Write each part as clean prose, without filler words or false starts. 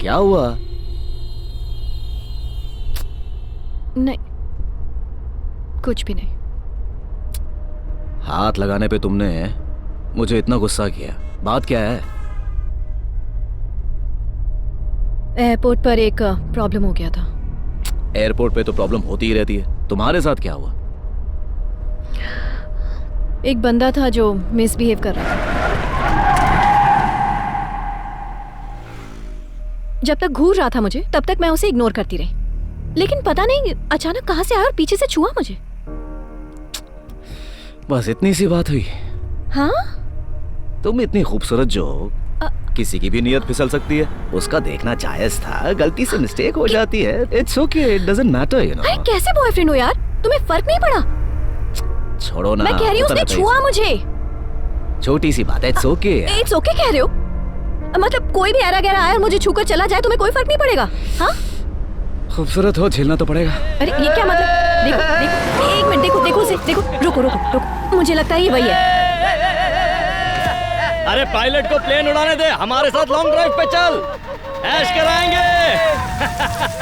क्या हुआ? नहीं, कुछ भी नहीं। हाथ लगाने पे तुमने मुझे इतना गुस्सा किया, बात क्या है? एयरपोर्ट पर एक प्रॉब्लम हो गया था। एयरपोर्ट पे तो प्रॉब्लम होती ही रहती है, तुम्हारे साथ क्या हुआ? एक बंदा था जो मिसबिहेव कर रहा था। जब तक घूर रहा था मुझे, तब तक मैं उसे इग्नोर करती रही, लेकिन पता नहीं अचानक कहां से आया और पीछे से छुआ मुझे। बस इतनी सी बात हुई? हाँ? तुम इतनी खूबसूरत जो हो, किसी की भी नियत फिसल सकती है। उसका देखना जायज था, गलती से मिस्टेक हो जाती है। It's okay, it doesn't matter, you know. अरे कैसे बॉयफ्रेंड हो यार, तुम्हें फर्क नहीं पड़ा? छोड़ो ना, मैं कह रही हूँ उसने छुआ मुझे। छोटी सी बात है, इट्स ओके। इट्स ओके कह रहे हो? मतलब कोई भी ऐरा गैरा आया और मुझे छूकर चला जाए, तुम्हें कोई फर्क नहीं पड़ेगा? हाँ? खूबसूरत हो, झेलना तो पड़ेगा। अरे ये क्या मतलब? देखो देखो, एक मिनट, देखो देखो उसे, देखो। रुको रुको रुको, मुझे लगता है ये वही है। अरे पायलट को प्लेन उड़ाने दे, हमारे साथ लॉन्ग ड्राइव पे चल, ऐश कराएंगे।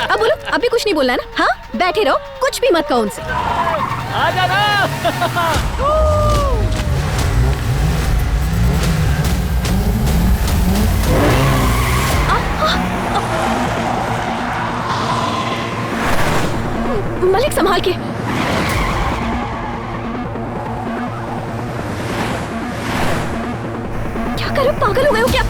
अब बोलो, अभी कुछ नहीं बोलना है ना? हाँ, बैठे रहो, कुछ भी मत कहो उनसे। आ जाना। मलिक संभाल के। क्या कर रहे हो, पागल हो गए हो क्या?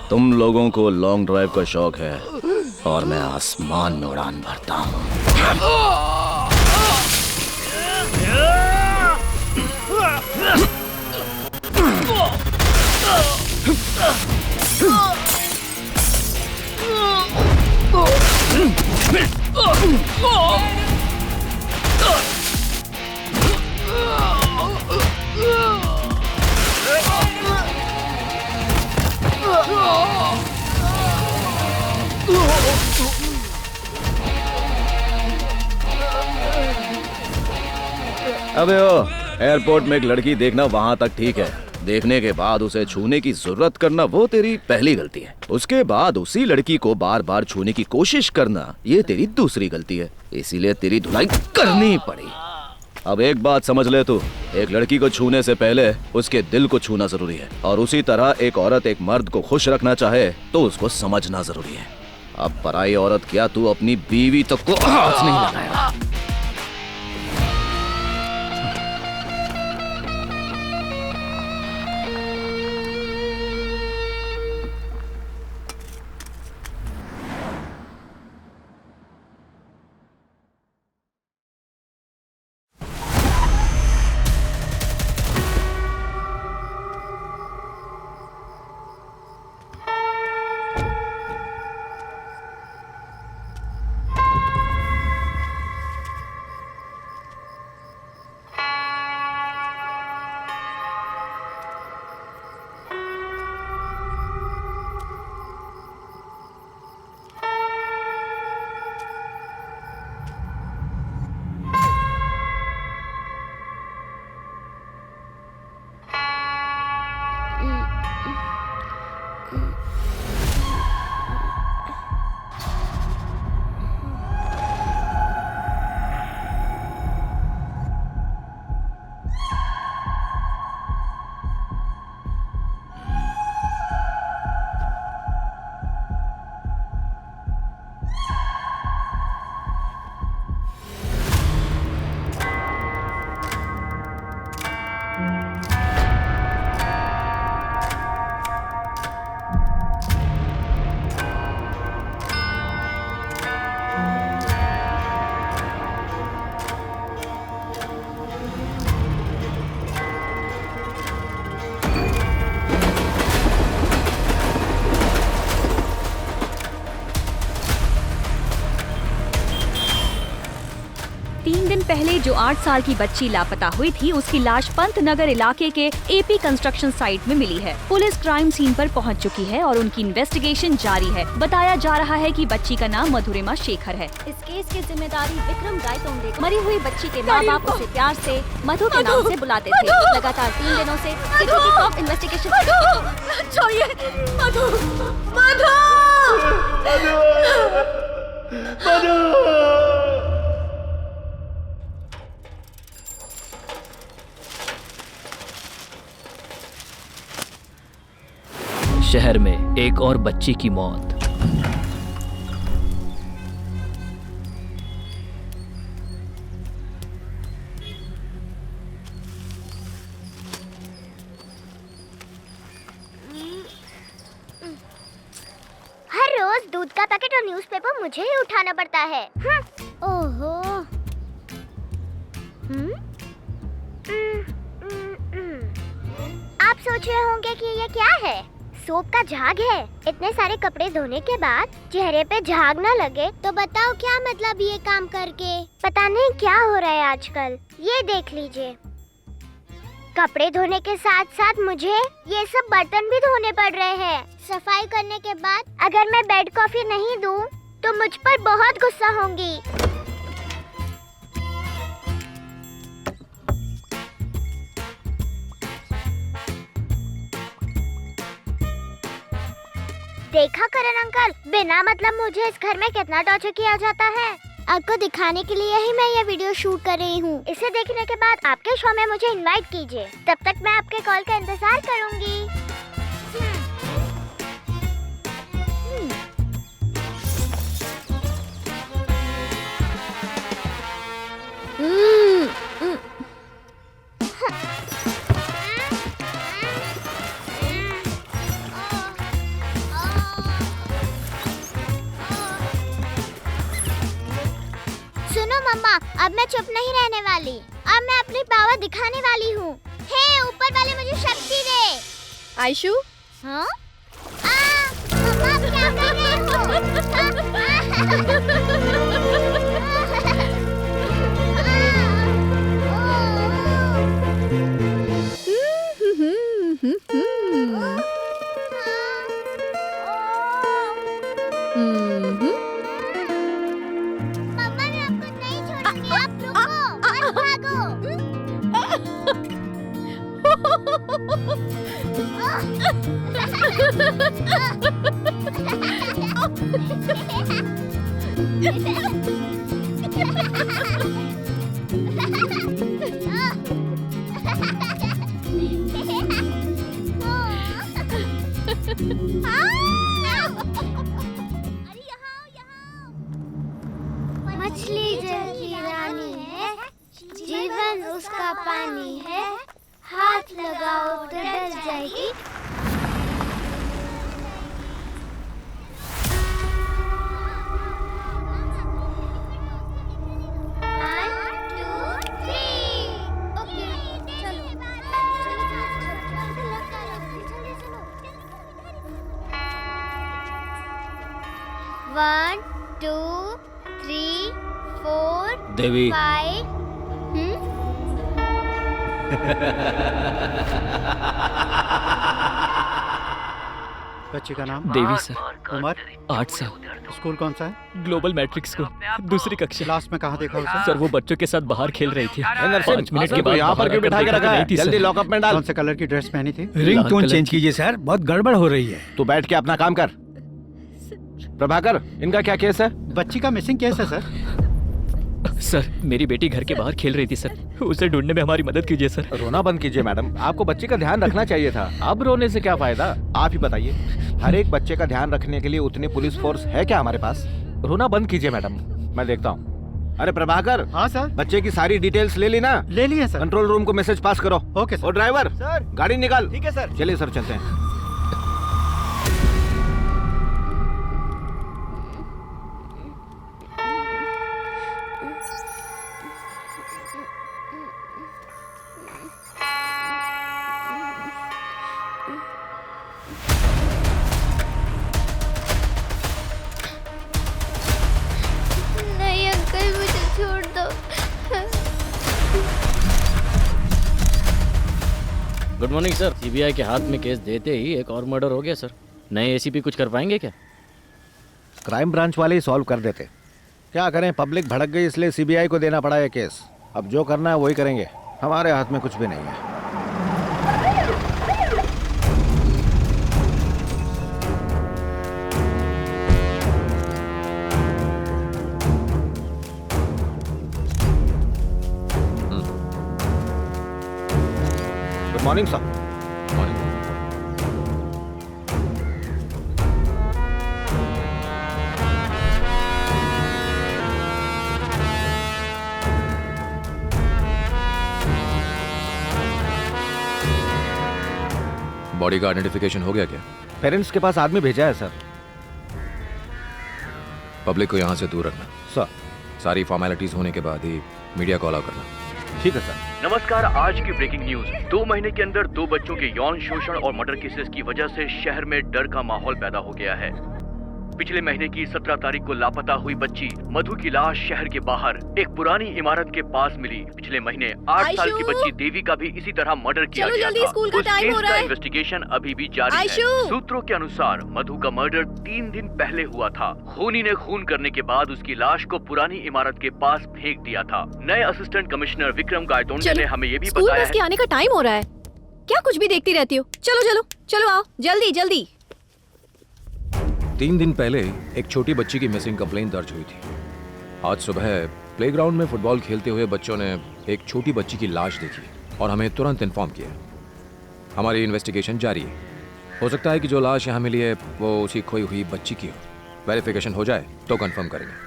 तुम लोगों को लॉन्ग ड्राइव का शौक है और मैं आसमान में उड़ान भरता हूँ। अबे ओ, एयरपोर्ट में एक लड़की देखना वहां तक ठीक है, देखने के बाद उसे छूने की जरूरत करना वो तेरी पहली गलती है। उसके बाद उसी लड़की को बार बार छूने की कोशिश करना ये तेरी दूसरी गलती है, इसीलिए तेरी धुलाई करनी पड़ी। अब एक बात समझ ले तू, एक लड़की को छूने से पहले उसके दिल को छूना जरूरी है, और उसी तरह एक औरत एक मर्द को खुश रखना चाहे तो उसको समझना जरूरी है। अब पराई औरत क्या, तू अपनी बीवी तक को हाथ नहीं लगाएगा। पहले जो 8 साल की बच्ची लापता हुई थी, उसकी लाश पंतनगर इलाके के एपी कंस्ट्रक्शन साइट में मिली है। पुलिस क्राइम सीन पर पहुंच चुकी है और उनकी इन्वेस्टिगेशन जारी है। बताया जा रहा है कि बच्ची का नाम मधुरिमा शेखर है। इस केस की जिम्मेदारी विक्रम गायतोंडे। मरी हुई बच्ची के माँ बाप उसे प्यार से मधु के नाम से बुलाते थे। लगातार 3 दिनों से सिक्योरिटी टॉप इन्वेस्टिगेशन। शहर में एक और बच्ची की मौत। हर रोज दूध का पैकेट और न्यूज़पेपर मुझे ही उठाना पड़ता है। ओहो। आप सोच रहे होंगे कि ये क्या है? सोप का झाग है। इतने सारे कपड़े धोने के बाद चेहरे पे झाग न लगे तो बताओ क्या मतलब ये काम करके। पता नहीं क्या हो रहा है आजकल। ये देख लीजिए, कपड़े धोने के साथ साथ मुझे ये सब बर्तन भी धोने पड़ रहे हैं। सफाई करने के बाद अगर मैं बेड कॉफी नहीं दूं तो मुझ पर बहुत गुस्सा होंगी। देखा करण अंकल, बिना मतलब मुझे इस घर में कितना टॉर्चर किया जाता है। आपको दिखाने के लिए ही मैं ये वीडियो शूट कर रही हूँ। इसे देखने के बाद आपके शो में मुझे इनवाइट कीजिए। तब तक मैं आपके कॉल का इंतजार करूँगी। सुनो मम्मा, अब मैं चुप नहीं रहने वाली। अब मैं अपनी पावर दिखाने वाली हूँ। हे ऊपर वाले मुझे शक्ति दे। आयशु, हाँ? मम्मा आप क्या कर रहे मम्मा मैं आपको नहीं छोड़ूंगी। आप रुको, मत भागो। मछली जल की रानी है, जीवन उसका पानी है, हाथ लगाओ तो डर जाएगी। One, 2, 3, 4, देवी 5. बच्ची का नाम? देवी सर, उम्र? 8 साल, स्कूल कौन सा है? ग्लोबल मैट्रिक्स स्कूल, दूसरी कक्षा। क्लास में कहाँ देखा उसे? सर वो बच्चों के साथ बाहर खेल रही थी। 5 मिनट के तो बाद यहाँ पर क्यों बिठा के रखा है? जल्दी लॉकअप में डाल। कौन से कलर की ड्रेस पहनी थी? रिंग टोन चेंज कीजिए सर, बहुत गड़बड़ हो रही है। तू बैठ के अपना काम कर। प्रभाकर, इनका क्या केस है? बच्ची का मिसिंग केस है सर। सर मेरी बेटी घर के बाहर खेल रही थी सर, उसे ढूंढने में हमारी मदद कीजिए सर। रोना बंद कीजिए मैडम, आपको बच्चे का ध्यान रखना चाहिए था। अब रोने से क्या फायदा? आप ही बताइए, हर एक बच्चे का ध्यान रखने के लिए उतनी पुलिस फोर्स है क्या हमारे पास? रोना बंद कीजिए मैडम, मैं देखता हूँ। अरे प्रभाकर। हाँ सर। बच्चे की सारी डिटेल्स ले ली ना? ले लिए सर। कंट्रोल रूम को मैसेज पास करो। Okay sir. और ड्राइवर सर गाड़ी निकाल। ठीक है सर। चलिए सर चलते हैं। नहीं अंकल, मुझे छोड़ दो। Good morning sir. सीबीआई के हाथ में केस देते ही एक और मर्डर हो गया सर। नए एसीपी कुछ कर पाएंगे क्या? क्राइम ब्रांच वाले ही सॉल्व कर देते। क्या करें, पब्लिक भड़क गई इसलिए सीबीआई को देना पड़ा ये केस। अब जो करना है वही करेंगे, हमारे हाथ में कुछ भी नहीं है। Good morning sir. बॉडी का आइडेंटिफिकेशन हो गया क्या? पेरेंट्स के पास आदमी भेजा है सर। पब्लिक को यहाँ से दूर रखना। सर सारी फॉर्मेलिटीज होने के बाद ही मीडिया को अलाउ करना। ठीक है सर। नमस्कार, आज की ब्रेकिंग न्यूज। 2 महीने के अंदर 2 बच्चों के यौन शोषण और मर्डर केसेस की वजह से शहर में डर का माहौल पैदा हो गया है। पिछले महीने की 17 तारीख को लापता हुई बच्ची मधु की लाश शहर के बाहर एक पुरानी इमारत के पास मिली। पिछले महीने 8 साल की बच्ची देवी का भी इसी तरह मर्डर किया गया था। स्कूल का उस टाइम हो केस रहा का है। इन्वेस्टिगेशन अभी भी जारी है। सूत्रों के अनुसार मधु का मर्डर 3 दिन पहले हुआ था। खूनी ने खून करने के बाद उसकी लाश को पुरानी इमारत के पास फेंक दिया था। नए असिस्टेंट कमिश्नर विक्रम गायतोंडे ने हमें ये भी बताया है। आने का टाइम हो रहा है। क्या कुछ भी देखती रहती हो? चलो चलो चलो आओ, जल्दी जल्दी। 3 दिन पहले एक छोटी बच्ची की मिसिंग कंप्लेंट दर्ज हुई थी। आज सुबह प्लेग्राउंड में फुटबॉल खेलते हुए बच्चों ने एक छोटी बच्ची की लाश देखी और हमें तुरंत इन्फॉर्म किया। हमारी इन्वेस्टिगेशन जारी है। हो सकता है कि जो लाश यहाँ मिली है वो उसी खोई हुई बच्ची की हो। वेरिफिकेशन हो जाए तो कंफर्म करेंगे।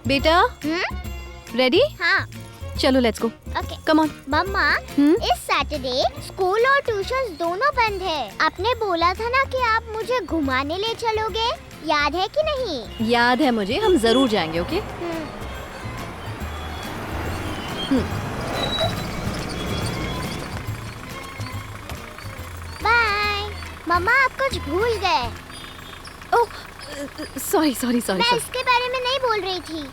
बेटा रेडी? हाँ चलो let's go. Okay. Come on. मम्मा, इस सैटरडे स्कूल और ट्यूशन दोनों बंद है। आपने बोला था ना कि आप मुझे घुमाने ले चलोगे, याद है कि नहीं? याद है मुझे, हम जरूर जाएंगे। Okay bye. मम्मा आप कुछ भूल गए। Oh sorry sorry sorry. मैं इसके बारे में नहीं बोल रही थी।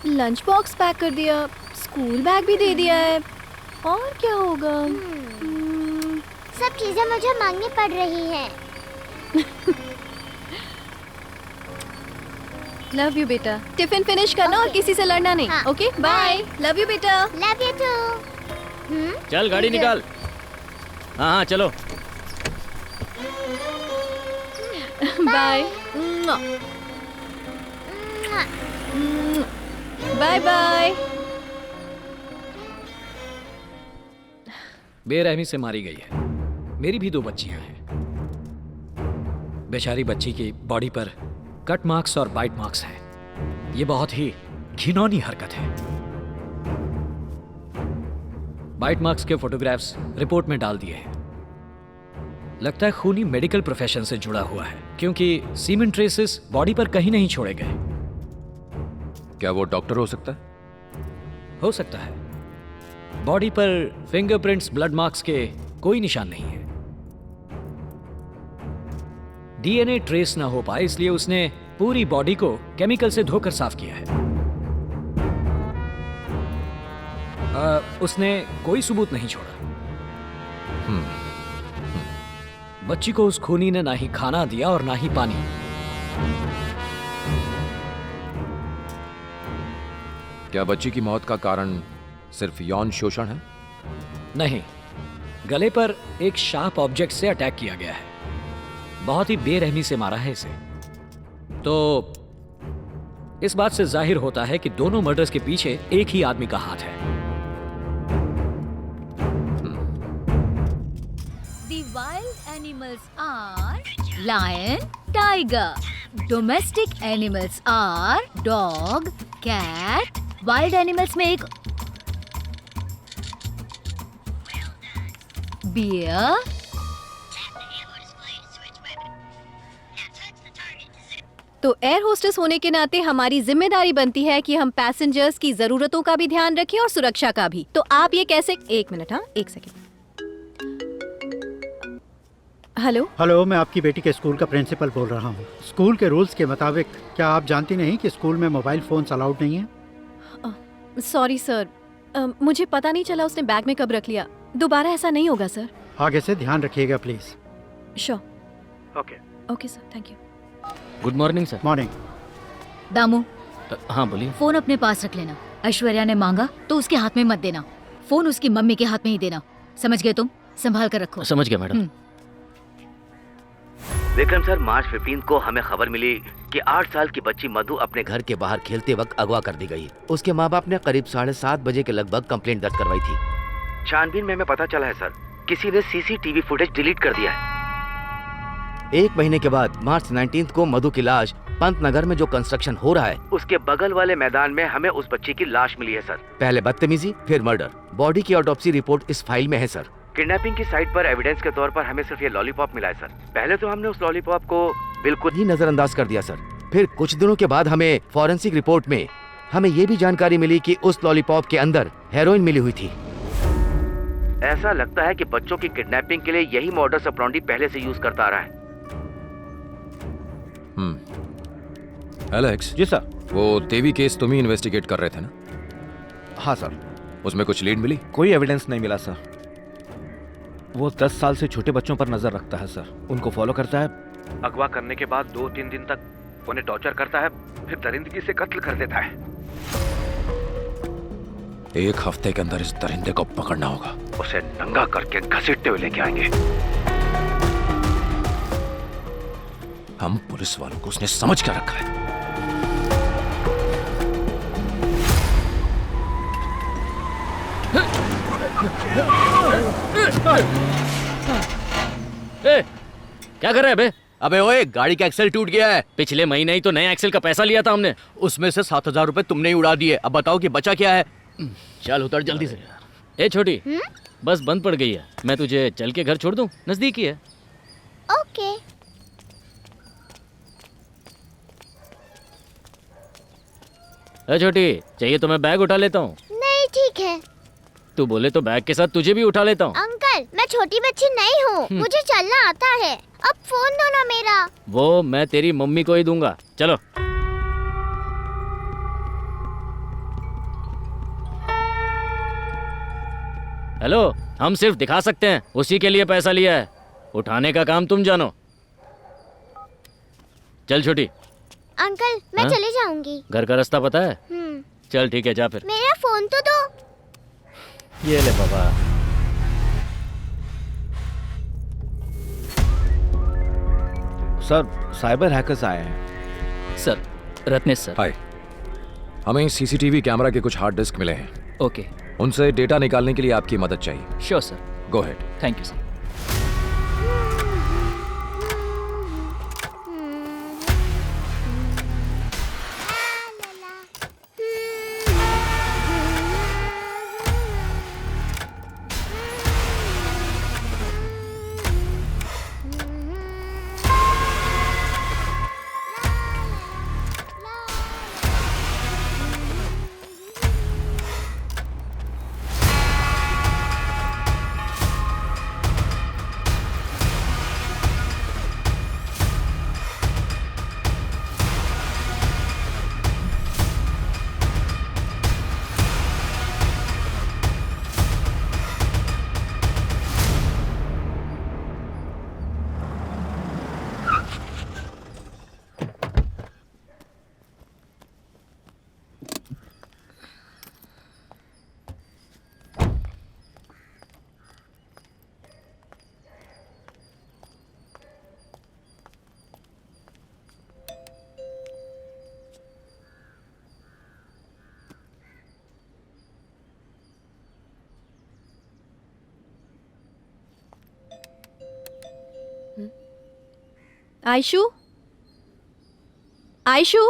लंच बॉक्स पैक कर दिया, स्कूल बैग भी दे दिया है, और क्या होगा? सब चीजें मुझे मांगनी पड़ रही हैं। लव यू बेटा। टिफिन फिनिश करना और किसी से लड़ना नहीं। हाँ। Okay bye. लव यू बेटा। Love you too. चल गाड़ी निकाल। हाँ हाँ चलो। Bye bye bye. बेरहमी से मारी गई है। मेरी भी 2 बच्चियां हैं। बेचारी बच्ची की बॉडी पर कट मार्क्स और बाइट मार्क्स हैं। ये बहुत ही घिनौनी हरकत है। बाइट मार्क्स के फोटोग्राफ्स रिपोर्ट में डाल दिए हैं। लगता है खूनी मेडिकल प्रोफेशन से जुड़ा हुआ है, क्योंकि सीमेंट ट्रेसेस बॉडी पर कहीं नहीं छोड़े गए। क्या वो डॉक्टर हो सकता है? हो सकता है। बॉडी पर फिंगरप्रिंट्स, ब्लड मार्क्स के कोई निशान नहीं है। डीएनए ट्रेस ना हो पाए इसलिए उसने पूरी बॉडी को केमिकल से धोकर साफ किया है। उसने कोई सबूत नहीं छोड़ा। बच्ची को उस खूनी ने ना ही खाना दिया और ना ही पानी। क्या बच्ची की मौत का कारण सिर्फ यौन शोषण है? नहीं, गले पर एक शार्प ऑब्जेक्ट से अटैक किया गया है। बहुत ही बेरहमी से मारा है इसे। तो इस बात से जाहिर होता है कि दोनों मर्डर्स के पीछे एक ही आदमी का हाथ है। The wild animals are lion, tiger. Domestic animals are dog, cat. Wild animals में एक bear. तो एयर होस्टेस होने के नाते हमारी जिम्मेदारी बनती है कि हम पैसेंजर्स की जरूरतों का भी ध्यान रखें और सुरक्षा का भी। तो आप ये कैसे? 1 मिनट, हाँ 1 सेकेंड। हेलो। हेलो, मैं आपकी बेटी के स्कूल का प्रिंसिपल बोल रहा हूँ। स्कूल के रूल्स के मुताबिक क्या आप जानती नहीं कि स्कूल में मोबाइल फोन्स अलाउड नहीं है? सॉरी सर, मुझे पता नहीं चला उसने बैग में कब रख लिया। दोबारा ऐसा नहीं होगा सर। आगे से ध्यान रखिएगा please. Sure. Okay sir, thank you. Good morning sir. Morning. Damu, हाँ बोलिए। फोन अपने पास रख लेना। ऐश्वर्या ने मांगा तो उसके हाथ में मत देना। फोन उसकी मम्मी के हाथ में ही देना। समझ गए तुम? संभाल कर रखो। समझ गया मैडम। विक्रम सर, मार्च 15 को हमें खबर मिली कि 8 साल की बच्ची मधु अपने घर के बाहर खेलते वक्त अगवा कर दी गई। उसके माँ बाप ने करीब 7:30 बजे के लगभग कंप्लेंट दर्ज करवाई थी। छानबीन में हमें पता चला है सर, किसी ने सीसीटीवी फुटेज डिलीट कर दिया है। 1 महीने के बाद मार्च 19 को मधु की लाश पंतनगर में जो कंस्ट्रक्शन हो रहा है उसके बगल वाले मैदान में हमें उस बच्ची की लाश मिली है सर। पहले बदतमीजी, फिर मर्डर। बॉडी की ऑटोप्सी रिपोर्ट इस फाइल में है सर। किडनैपिंग की साइट पर एविडेंस के तौर पर हमें सिर्फ ये लॉलीपॉप मिला है सर। पहले तो हमने उस लॉलीपॉप को बिल्कुल ही नजरअंदाज कर दिया सर। फिर कुछ दिनों के बाद हमें फॉरेंसिक रिपोर्ट में हमें ये भी जानकारी मिली कि उस लॉलीपॉप के अंदर हेरोइन मिली हुई थी। ऐसा लगता है कि बच्चों की किडनैपिंग के लिए यही मॉडस ऑपरेंडी पहले से यूज करता आ रहा है। एलेक्स। जी सर। वो देवी केस तुम ही इन्वेस्टिगेट कर रहे थे ना? हाँ सर। उसमें कुछ लीड मिली? कोई एविडेंस नहीं मिला सर। वो 10 साल से छोटे बच्चों पर नजर रखता है सर। उनको फॉलो करता है, अगवा करने के बाद 2-3 दिन तक उन्हें टॉर्चर करता है, फिर दरिंदगी से कत्ल कर देता है। 1 हफ्ते के अंदर इस दरिंदे को पकड़ना होगा। उसे नंगा करके घसीटते हुए लेके आएंगे। हम पुलिस वालों को उसने समझ कर रखा है। ए, क्या कर रहे हैं बे? अबे ओए, गाड़ी का एक्सेल टूट गया है। पिछले महीने ही तो नए एक्सेल का पैसा लिया था हमने। उसमें से 7,000 रुपए तुमने ही उड़ा दिए। अब बताओ कि बचा क्या है? चल उतर जल्दी से। ए छोटी, बस बंद पड़ गई है। मैं तुझे चल के घर छोड़ दूं? नजदीक ही है। ओके। ए छोटी, चाहिए तो मैं बैग उठा लेता हूँ। नहीं, ठीक है। तू बोले तो बैग के साथ तुझे भी उठा लेता हूँ। अंकल, मैं छोटी बच्ची नहीं हूँ, मुझे चलना आता है। अब फोन दो ना मेरा। वो मैं तेरी मम्मी को ही दूंगा। चलो। हेलो, हम सिर्फ दिखा सकते हैं, उसी के लिए पैसा लिया है। उठाने का काम तुम जानो। चल छोटी। अंकल, मैं हाँ? चली जाऊंगी। घर का रास्ता पता है? चल ठीक है, जा फिर। मेरा फोन तो दो। ये ले बाबा। सर, साइबर हैकर्स आए हैं। Sir, Ratnesh sir. हाय। हमें सीसीटीवी कैमरा के कुछ हार्ड डिस्क मिले हैं। ओके। उनसे डेटा निकालने के लिए आपकी मदद चाहिए। Sure sir. Go ahead. Thank you sir. Aishu, Aishu,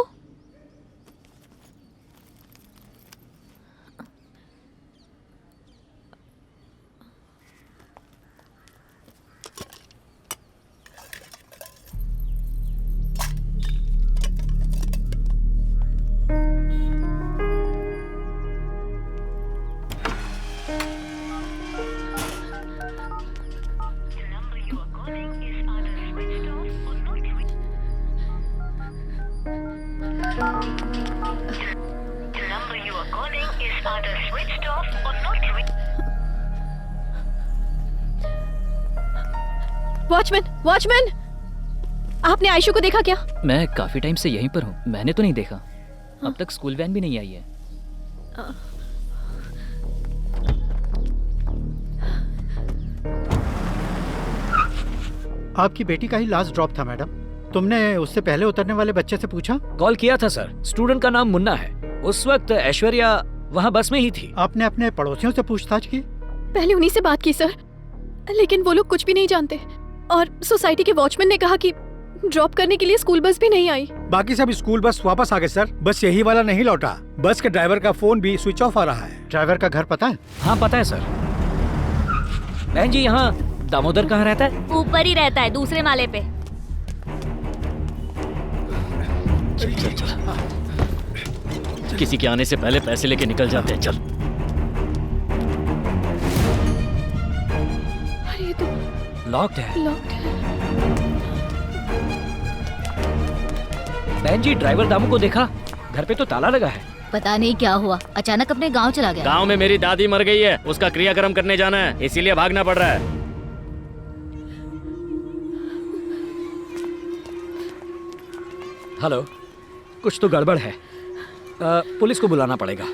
watchman, watchman, आपने आयशु को देखा क्या? मैं काफी टाइम से यहीं पर हूँ, मैंने तो नहीं देखा। अब तक स्कूल वैन भी नहीं आई है। आपकी बेटी का ही लास्ट ड्रॉप था मैडम। तुमने उससे पहले उतरने वाले बच्चे से पूछा? कॉल किया था सर, स्टूडेंट का नाम मुन्ना है। उस वक्त ऐश्वर्या वहाँ बस में ही थी। आपने अपने पड़ोसियों से पूछताछ की? पहले उन्हीं से बात की सर, लेकिन वो लोग कुछ भी नहीं जानते। और सोसाइटी के वॉचमैन ने कहा कि ड्रॉप करने के लिए स्कूल बस भी नहीं आई। बाकी सब स्कूल बस वापस आ गए सर, बस यही वाला नहीं लौटा। बस के ड्राइवर का फोन भी स्विच ऑफ आ रहा है। ड्राइवर का घर पता है? हाँ पता है सर। बहन जी, यहाँ दामोदर कहाँ रहता है? ऊपर ही रहता है, दूसरे माले पे। चल चल चल, किसी के आने से पहले पैसे लेके निकल जाते हैं। चल। अरे ये तो लॉक्ड है। लॉक्ड है। बहन जी, ड्राइवर दामू को देखा? घर पे तो ताला लगा है। पता नहीं क्या हुआ, अचानक अपने गांव चला गया। गांव में मेरी दादी मर गई है, उसका क्रियाक्रम करने जाना है, इसीलिए भागना पड़ रहा है। हेलो, कुछ तो गड़बड़ है। पुलिस को बुलाना पड़ेगा।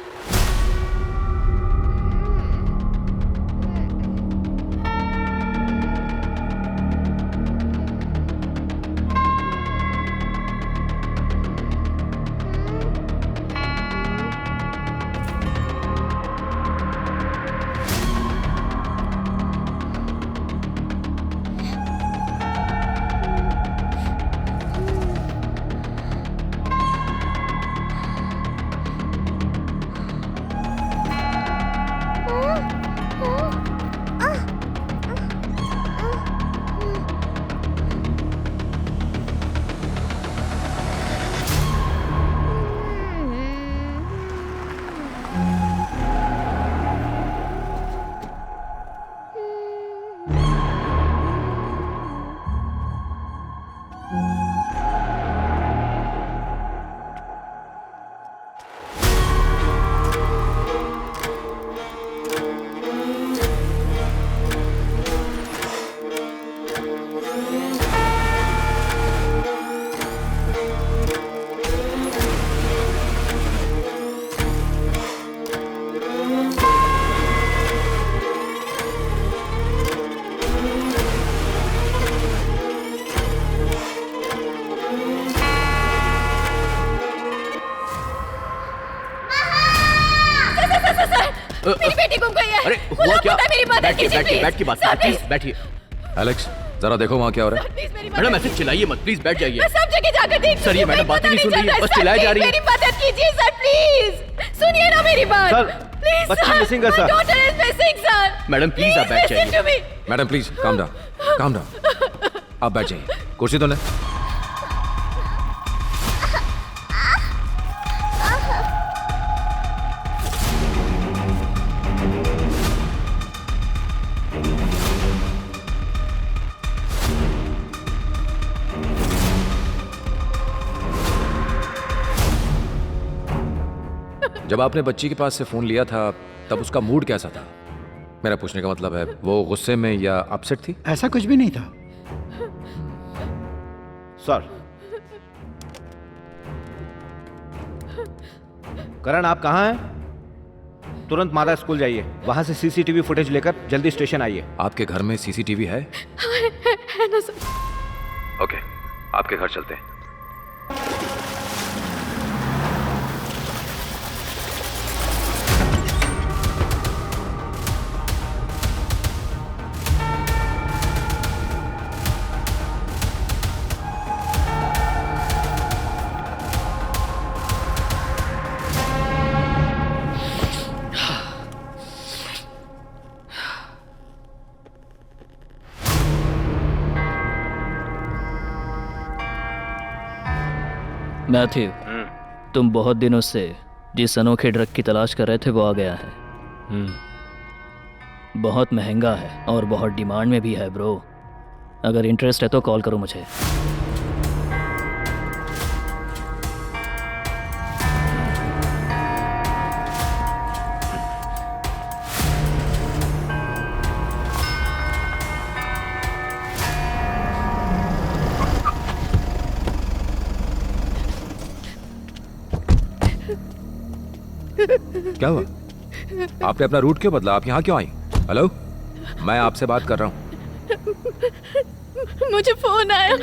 मेरी बेटी गुम गई है। अरे हुआ क्या? मेरी मदद कीजिए, बैठ की बात, प्लीज बैठिए। एलेक्स, जरा देखो वहाँ क्या हो रहा है। मैडम ऐसे चिल्लाइए मत, प्लीज बैठ जाइए। मैं सब जगह जाकर देख सर, ये मैडम बात ही नहीं सुन रही है, बस चिल्लाए जा रही है। मेरी मदद कीजिए सर, प्लीज सुनिए ना मेरी बात। सर, प्लीज बच्ची मिसिंग है, sir. Daughter is missing sir. Madam please आप बैठ जाइए। Madam please calm down, calm down. आप बैठ जाइए, कुर्सी तो नहीं। जब आपने बच्ची के पास से फोन लिया था तब उसका मूड कैसा था? मेरा पूछने का मतलब है वो गुस्से में या अपसेट थी? ऐसा कुछ भी नहीं था सर। करण, आप कहाँ हैं? तुरंत मादा स्कूल जाइए, वहां से सीसीटीवी फुटेज लेकर जल्दी स्टेशन आइए। आपके घर में सीसीटीवी है? है ना सर। ओके, आपके घर चलते हैं। मैथ्यू, तुम बहुत दिनों से जिस अनोखे ड्रग की तलाश कर रहे थे वो आ गया है। बहुत महंगा है और बहुत डिमांड में भी है ब्रो। अगर इंटरेस्ट है तो कॉल करो मुझे। क्या हुआ? आपने अपना रूट क्यों बदला? आप यहाँ क्यों आई? हेलो, मैं आपसे बात कर रहा हूँ। मुझे फोन आया।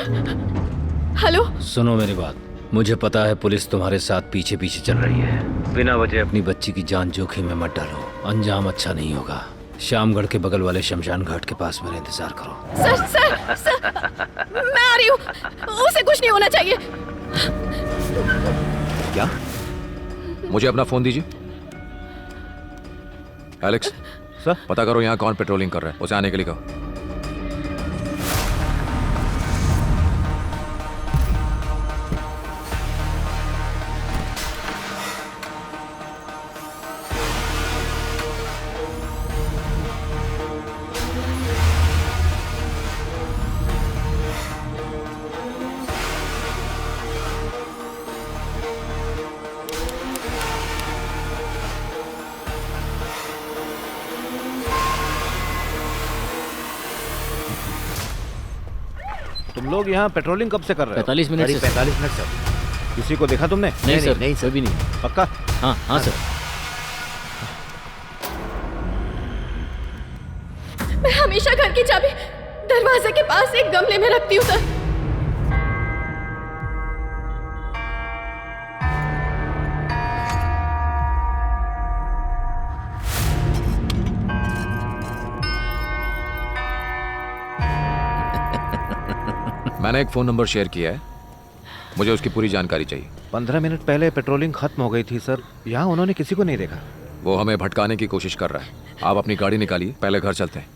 हेलो, सुनो मेरी बात। मुझे पता है पुलिस तुम्हारे साथ पीछे पीछे चल रही है। बिना वजह अपनी बच्ची की जान जोखिम में मत डालो, अंजाम अच्छा नहीं होगा। श्यामगढ़ के बगल वाले शमशान घाट के पास मेरा इंतजार करो। सर, मैं आ रही हूँ। उसे कुछ नहीं होना चाहिए। क्या? मुझे अपना फोन दीजिए। एलेक्स, सर, पता करो यहाँ कौन पेट्रोलिंग कर रहा है, उसे आने के लिए कहो। तुम लोग यहाँ पेट्रोलिंग कब से कर रहे हो? 45 मिनट से। 45 मिनट से। किसी को देखा तुमने? नहीं सर, नहीं सर, भी नहीं। पक्का? हाँ सर। मैं हमेशा घर की चाबी दरवाजे के पास एक गमले में रखती हूँ सर। मैंने एक फोन नंबर शेयर किया है, मुझे उसकी पूरी जानकारी चाहिए। 15 मिनट पहले पेट्रोलिंग खत्म हो गई थी सर। यहाँ उन्होंने किसी को नहीं देखा। वो हमें भटकाने की कोशिश कर रहा है। आप अपनी गाड़ी निकालिए, पहले घर चलते हैं।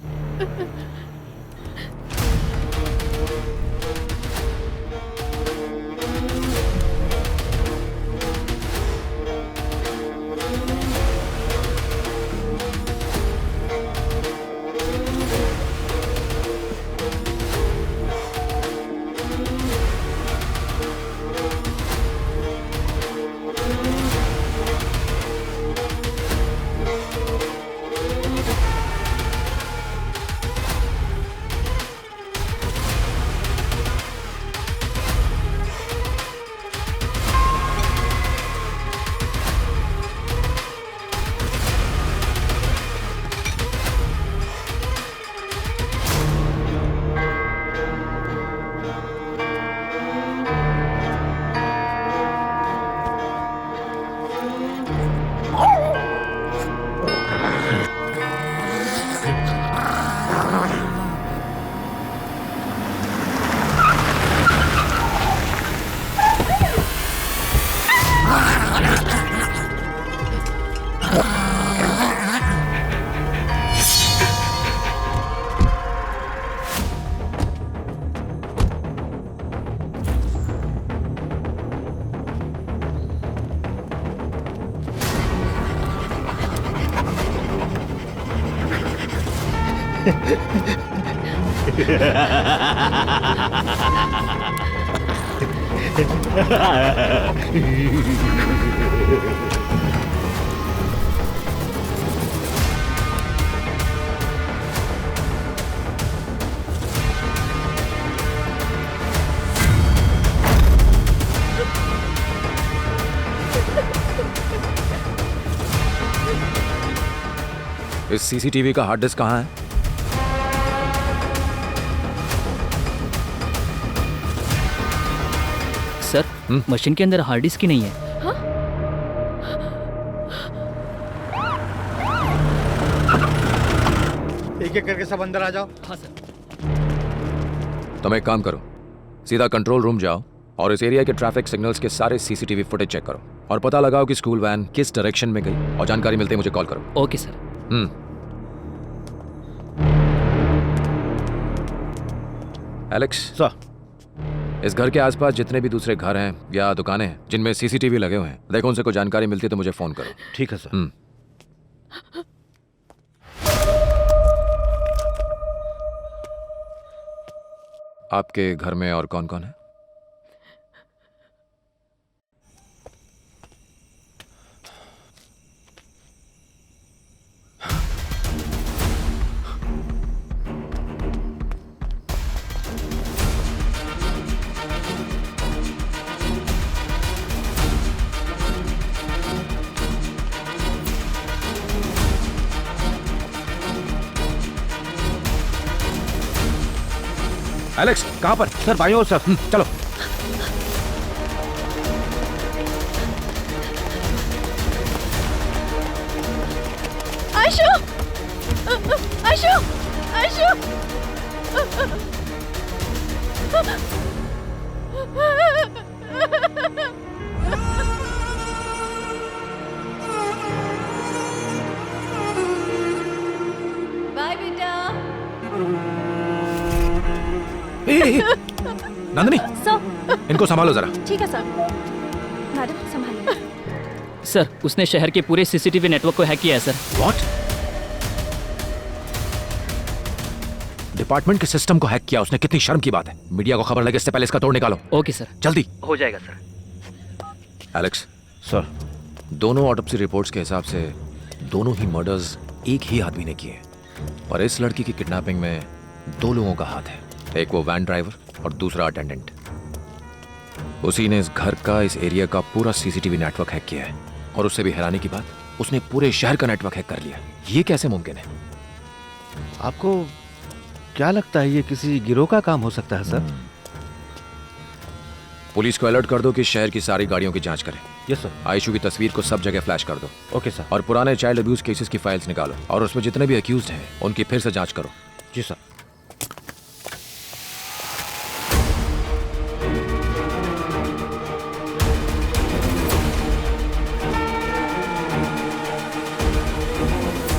इस सीसीटीवी का हार्ड डिस्क कहाँ है? सर, मशीन के अंदर हार्ड डिस्क ही नहीं है। एक एक करके सब अंदर आ जाओ। हाँ सर। तुम एक काम करो, सीधा कंट्रोल रूम जाओ और इस एरिया के ट्रैफिक सिग्नल्स के सारे सीसीटीवी फुटेज चेक करो और पता लगाओ कि स्कूल वैन किस डायरेक्शन में गई, और जानकारी मिलते ही मुझे कॉल करो। Okay sir. एलेक्स सर, इस घर के आसपास जितने भी दूसरे घर हैं या दुकानें हैं जिनमें सीसीटीवी लगे हुए हैं, देखो उनसे कोई जानकारी मिलती है तो मुझे फोन करो। ठीक है सर। आपके घर में और कौन कौन है? एलेक्स कहाँ पर? सर भाइयों सर चलो। आशु आशु आशु बाय बेटा। नंदिनी सर इनको संभालो जरा। ठीक है सर। मैडम संभालिए। सर उसने शहर के पूरे सीसीटीवी नेटवर्क को हैक किया है सर। व्हाट? डिपार्टमेंट के सिस्टम को हैक किया उसने? कितनी शर्म की बात है। मीडिया को खबर लगे इससे पहले इसका तोड़ निकालो। Okay sir. जल्दी। हो जाएगा सर। एलेक्स सर दोनों ऑटोप्सी रिपोर्ट्स के हिसाब से दोनों ही मर्डर्स एक ही आदमी ने किए, और इस लड़की की किडनैपिंग में 2 लोगों का हाथ है, एक वो वैन ड्राइवर और दूसरा अटेंडेंट। उसी ने इस घर का, इस एरिया का पूरा सीसीटीवी नेटवर्क हैक किया है, और उससे भी हैरानी की बात, उसने पूरे शहर का नेटवर्क हैक कर लिया। ये कैसे मुमकिन है? आपको क्या लगता है ये किसी गिरोह का काम हो सकता है सर? पुलिस को अलर्ट कर दो कि शहर की सारी गाड़ियों की जांच करें। Yes sir. आयशु की तस्वीर को सब जगह फ्लैश कर दो। Okay sir. और पुराने चाइल्ड अब्यूज केसेस की फाइल्स निकालो, और उसमें जितने भी अक्यूज्ड हैं उनकी फिर से जांच करो। जी सर।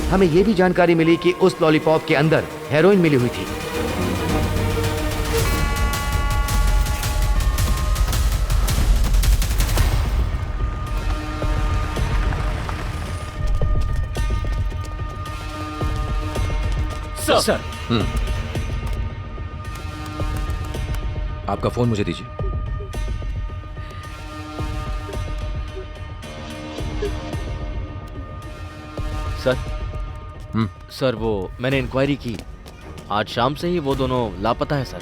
हमें ये भी जानकारी मिली कि उस लॉलीपॉप के अंदर हेरोइन मिली हुई थी। सर। आपका फोन मुझे दीजिए। सर सर वो मैंने इंक्वायरी की, आज शाम से ही वो दोनों लापता है सर।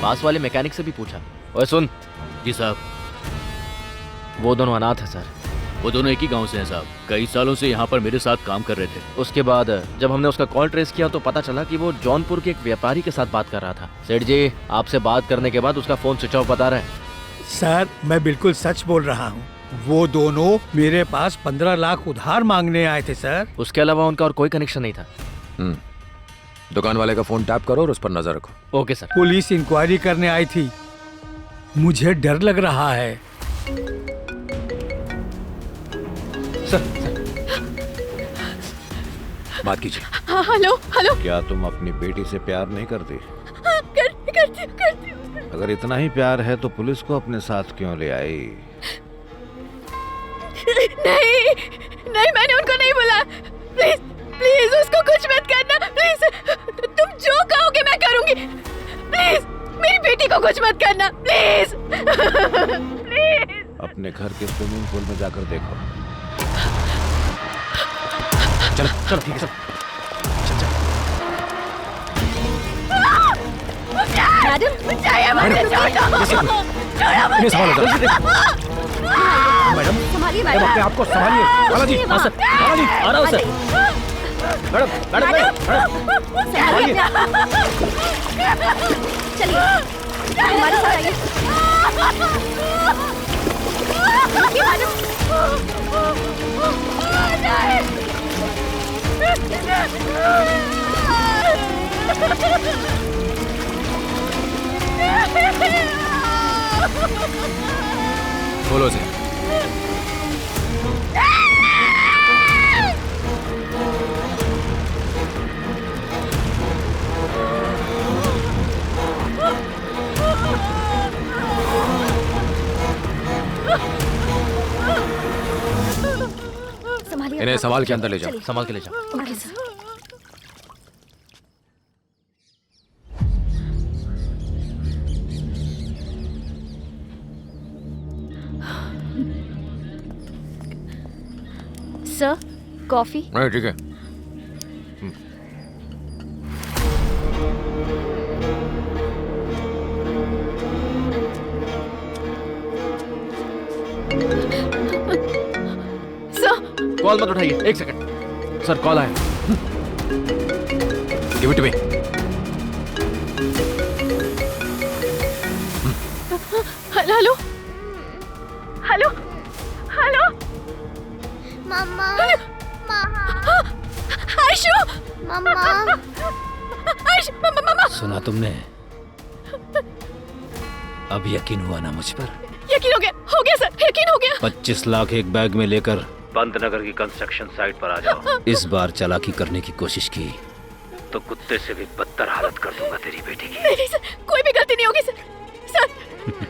पास वाले मैकेनिक से भी पूछा। ओए सुन। जी साहब। वो दोनों अनाथ है सर। वो दोनों एक ही गांव से हैं साहब, कई सालों से यहाँ पर मेरे साथ काम कर रहे थे। उसके बाद जब हमने उसका कॉल ट्रेस किया तो पता चला कि वो जौनपुर के एक व्यापारी के साथ बात कर रहा था। सेठ जी आपसे बात करने के बाद उसका फोन स्विच ऑफ बता रहा है। सर मैं बिल्कुल सच बोल रहा हूँ, वो दोनों मेरे पास 15 लाख उधार मांगने आए थे सर। उसके अलावा उनका और कोई कनेक्शन नहीं था। दुकान वाले का फोन टैप करो और उस पर नजर रखो। Okay sir. पुलिस इंक्वायरी करने आई थी, मुझे डर लग रहा है। सर बात कीजिए। हाँ, हेलो हेलो। क्या तुम अपनी बेटी से प्यार नहीं करती? करती। अगर इतना ही प्यार है तो पुलिस को अपने साथ क्यों ले आई? नहीं मैंने उनको नहीं बुला। प्लीज प्लीज उसको कुछ मत करना प्लीज। तुम जो कहोगे मैं करूंगी। प्लीज मेरी बेटी को कुछ मत करना प्लीज। प्लीज अपने घर के स्विमिंग पूल में जाकर देखो। चलो चलो ठीक है सर। मैडम चाहिए मुझे, छोड़ो। मैडम संभालिए मैडम, अपने आप को संभालिए। बालाजी, हाँ सर। बालाजी, आ रहा हूँ सर। संभालिए चलिए हमारे साथ आइए। रुकिए मैडम। बोलो सर। संभालिए। इन्हें संभाल के अंदर ले जाओ। संभाल के ले जाओ। Okay sir. Sir coffee. नहीं ठीक है। सर कॉल मत उठाइए, एक सेकंड। सर कॉल आया। Give it to me. Hello hello hello मम्मा आयशु मम्मा आयशु मम्मा। सुना तुमने? अब यकीन हुआ ना मुझ पर? यकीन हो गया सर, यकीन हो गया। 25 लाख एक बैग में लेकर बंद नगर की कंस्ट्रक्शन साइट पर आ जाओ। इस बार चालाकी करने की कोशिश की तो कुत्ते से भी बदतर हालत कर दूंगा तेरी बेटी की। नहीं सर, कोई भी गलती नहीं होगी सर। सर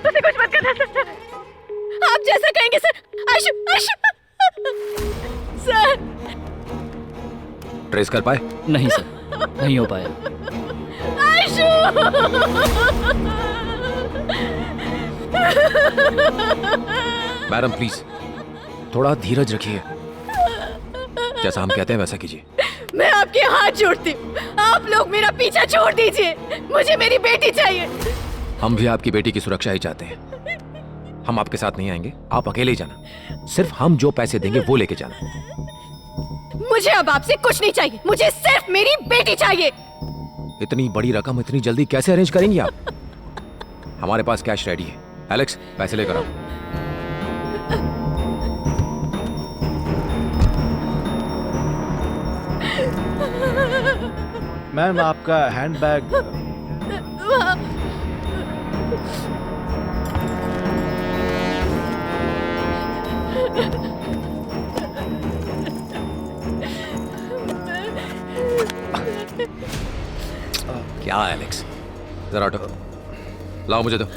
उसे कुछ मत करना सर, आप जैसा कहेंगे sir. Aishu Aishu sir. Trace कर पाए? नहीं सर, नहीं हो पाया। आयशु मैडम प्लीज थोड़ा धीरज रखिए। जैसा हम कहते हैं वैसा कीजिए। मैं आपके हाथ जोड़ती हूँ, आप लोग मेरा पीछा छोड़ दीजिए। मुझे मेरी बेटी चाहिए। हम भी आपकी बेटी की सुरक्षा ही चाहते हैं। हम आपके साथ नहीं आएंगे, आप अकेले ही जाना। सिर्फ हम जो पैसे देंगे वो लेके जाना। मुझे अब आपसे कुछ नहीं चाहिए, मुझे सिर्फ मेरी बेटी चाहिए। इतनी बड़ी रकम इतनी जल्दी कैसे अरेंज करेंगी आप? हमारे पास कैश रेडी है। एलेक्स पैसे लेकर आओ। मैम आपका हैंडबैग। क्या एलेक्स, जरा हटो। लाओ मुझे दो।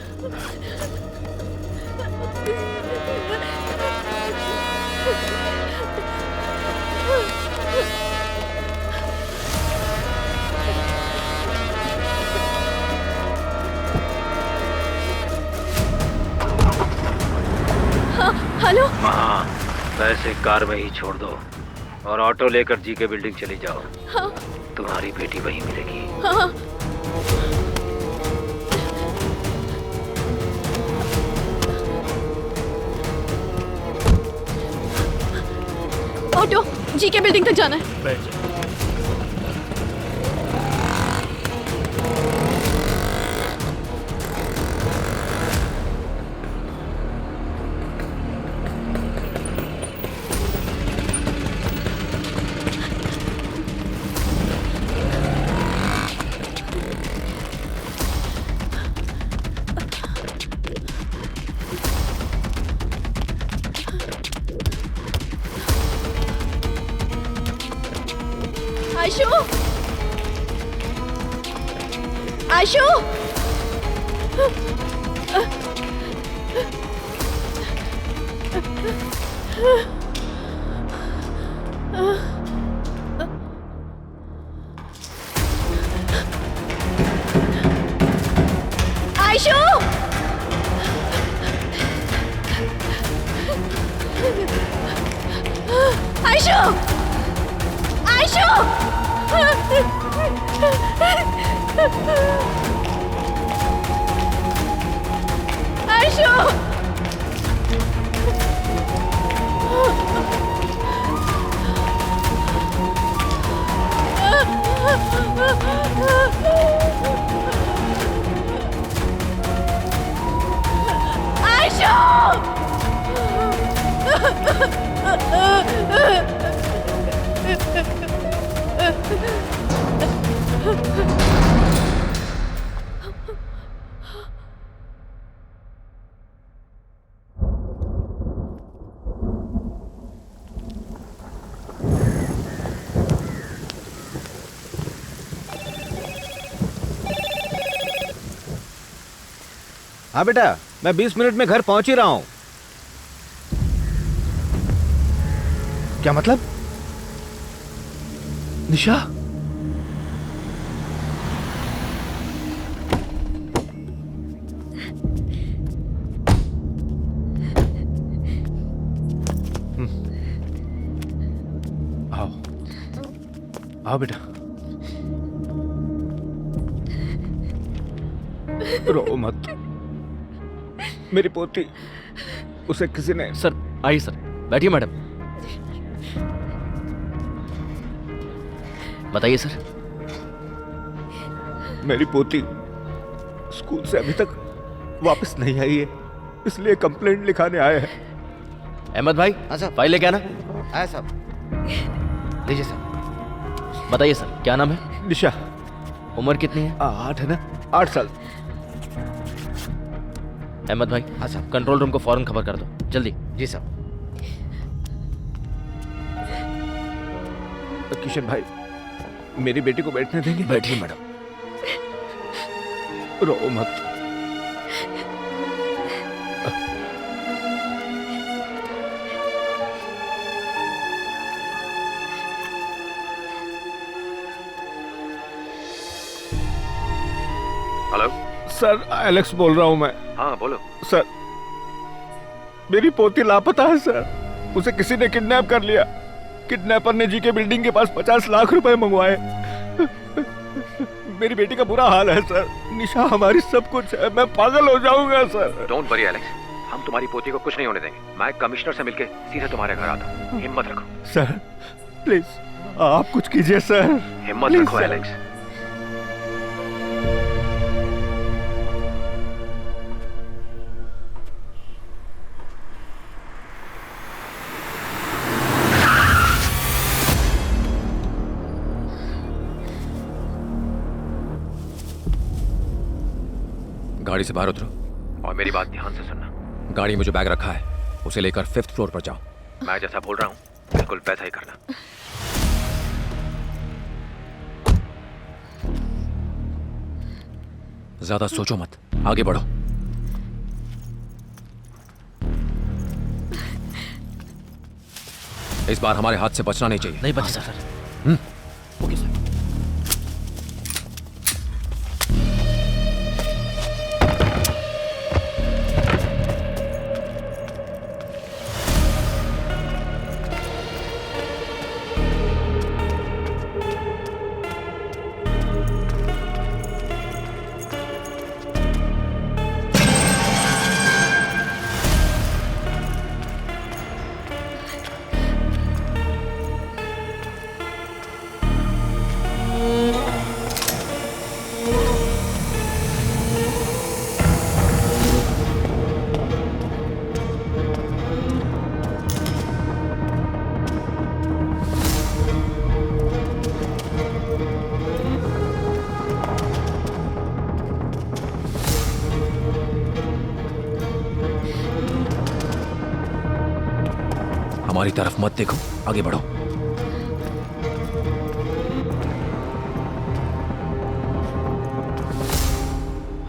हेलो हाँ, पैसे कार में ही छोड़ दो और ऑटो लेकर जी के बिल्डिंग चली जाओ। हाँ। तुम्हारी बेटी वहीं मिलेगी। हाँ। ऑटो जी के बिल्डिंग तक जाना है। बैठ जाओ। आयशु आयशु आयशु आयशु आयशु आयशु हाँ बेटा, मैं 20 मिनट में घर पहुंच ही रहा हूं। क्या मतलब? निशा? आओ आओ बेटा, रो मत। मेरी पोती, उसे किसी ने। सर आइए सर, बैठिए मैडम। बताइए सर। मेरी पोती स्कूल से अभी तक वापस नहीं आई है, इसलिए कंप्लेंट लिखाने आए हैं। अहमद भाई, फाइल लेके आना। आया साहब, लीजिए सर। बताइए सर, क्या नाम है? निशा। उम्र कितनी है? 8 है ना? 8 साल। अहमद भाई, हाँ साहब। कंट्रोल रूम को फौरन खबर कर दो, जल्दी। जी साहब। किशन भाई, मेरी बेटी को बैठने देंगे? बैठिए मैडम। रो मत। हेलो सर, एलेक्स बोल रहा हूं मैं। हाँ बोलो। सर, मेरी पोती लापता है सर। उसे किसी ने किडनैप कर लिया। किडनैपर ने जी के बिल्डिंग के पास 50 लाख रुपए मंगवाए। मेरी बेटी का बुरा हाल है सर। निशा हमारी सब कुछ है। मैं पागल हो जाऊंगा सर। डोंट वरी एलेक्स, हम तुम्हारी पोती को कुछ नहीं होने देंगे। मैं कमिश्नर से मिलके सीधे तुम्हारे घर आता हूँ। हिम्मत रखो सर, प्लीज आप कुछ कीजिए सर। हिम्मत Please, रखो सर। एलेक्स। गाड़ी से बाहर उतरो और मेरी बात ध्यान से सुनना। गाड़ी में जो बैग रखा है उसे लेकर 5th फ्लोर पर जाओ। मैं जैसा बोल रहा हूँ बिल्कुल वैसा ही करना। ज्यादा सोचो मत, आगे बढ़ो। इस बार हमारे हाथ से बचना नहीं चाहिए। नहीं बचा सर। Okay sir. हमारी तरफ मत देखो, आगे बढ़ो।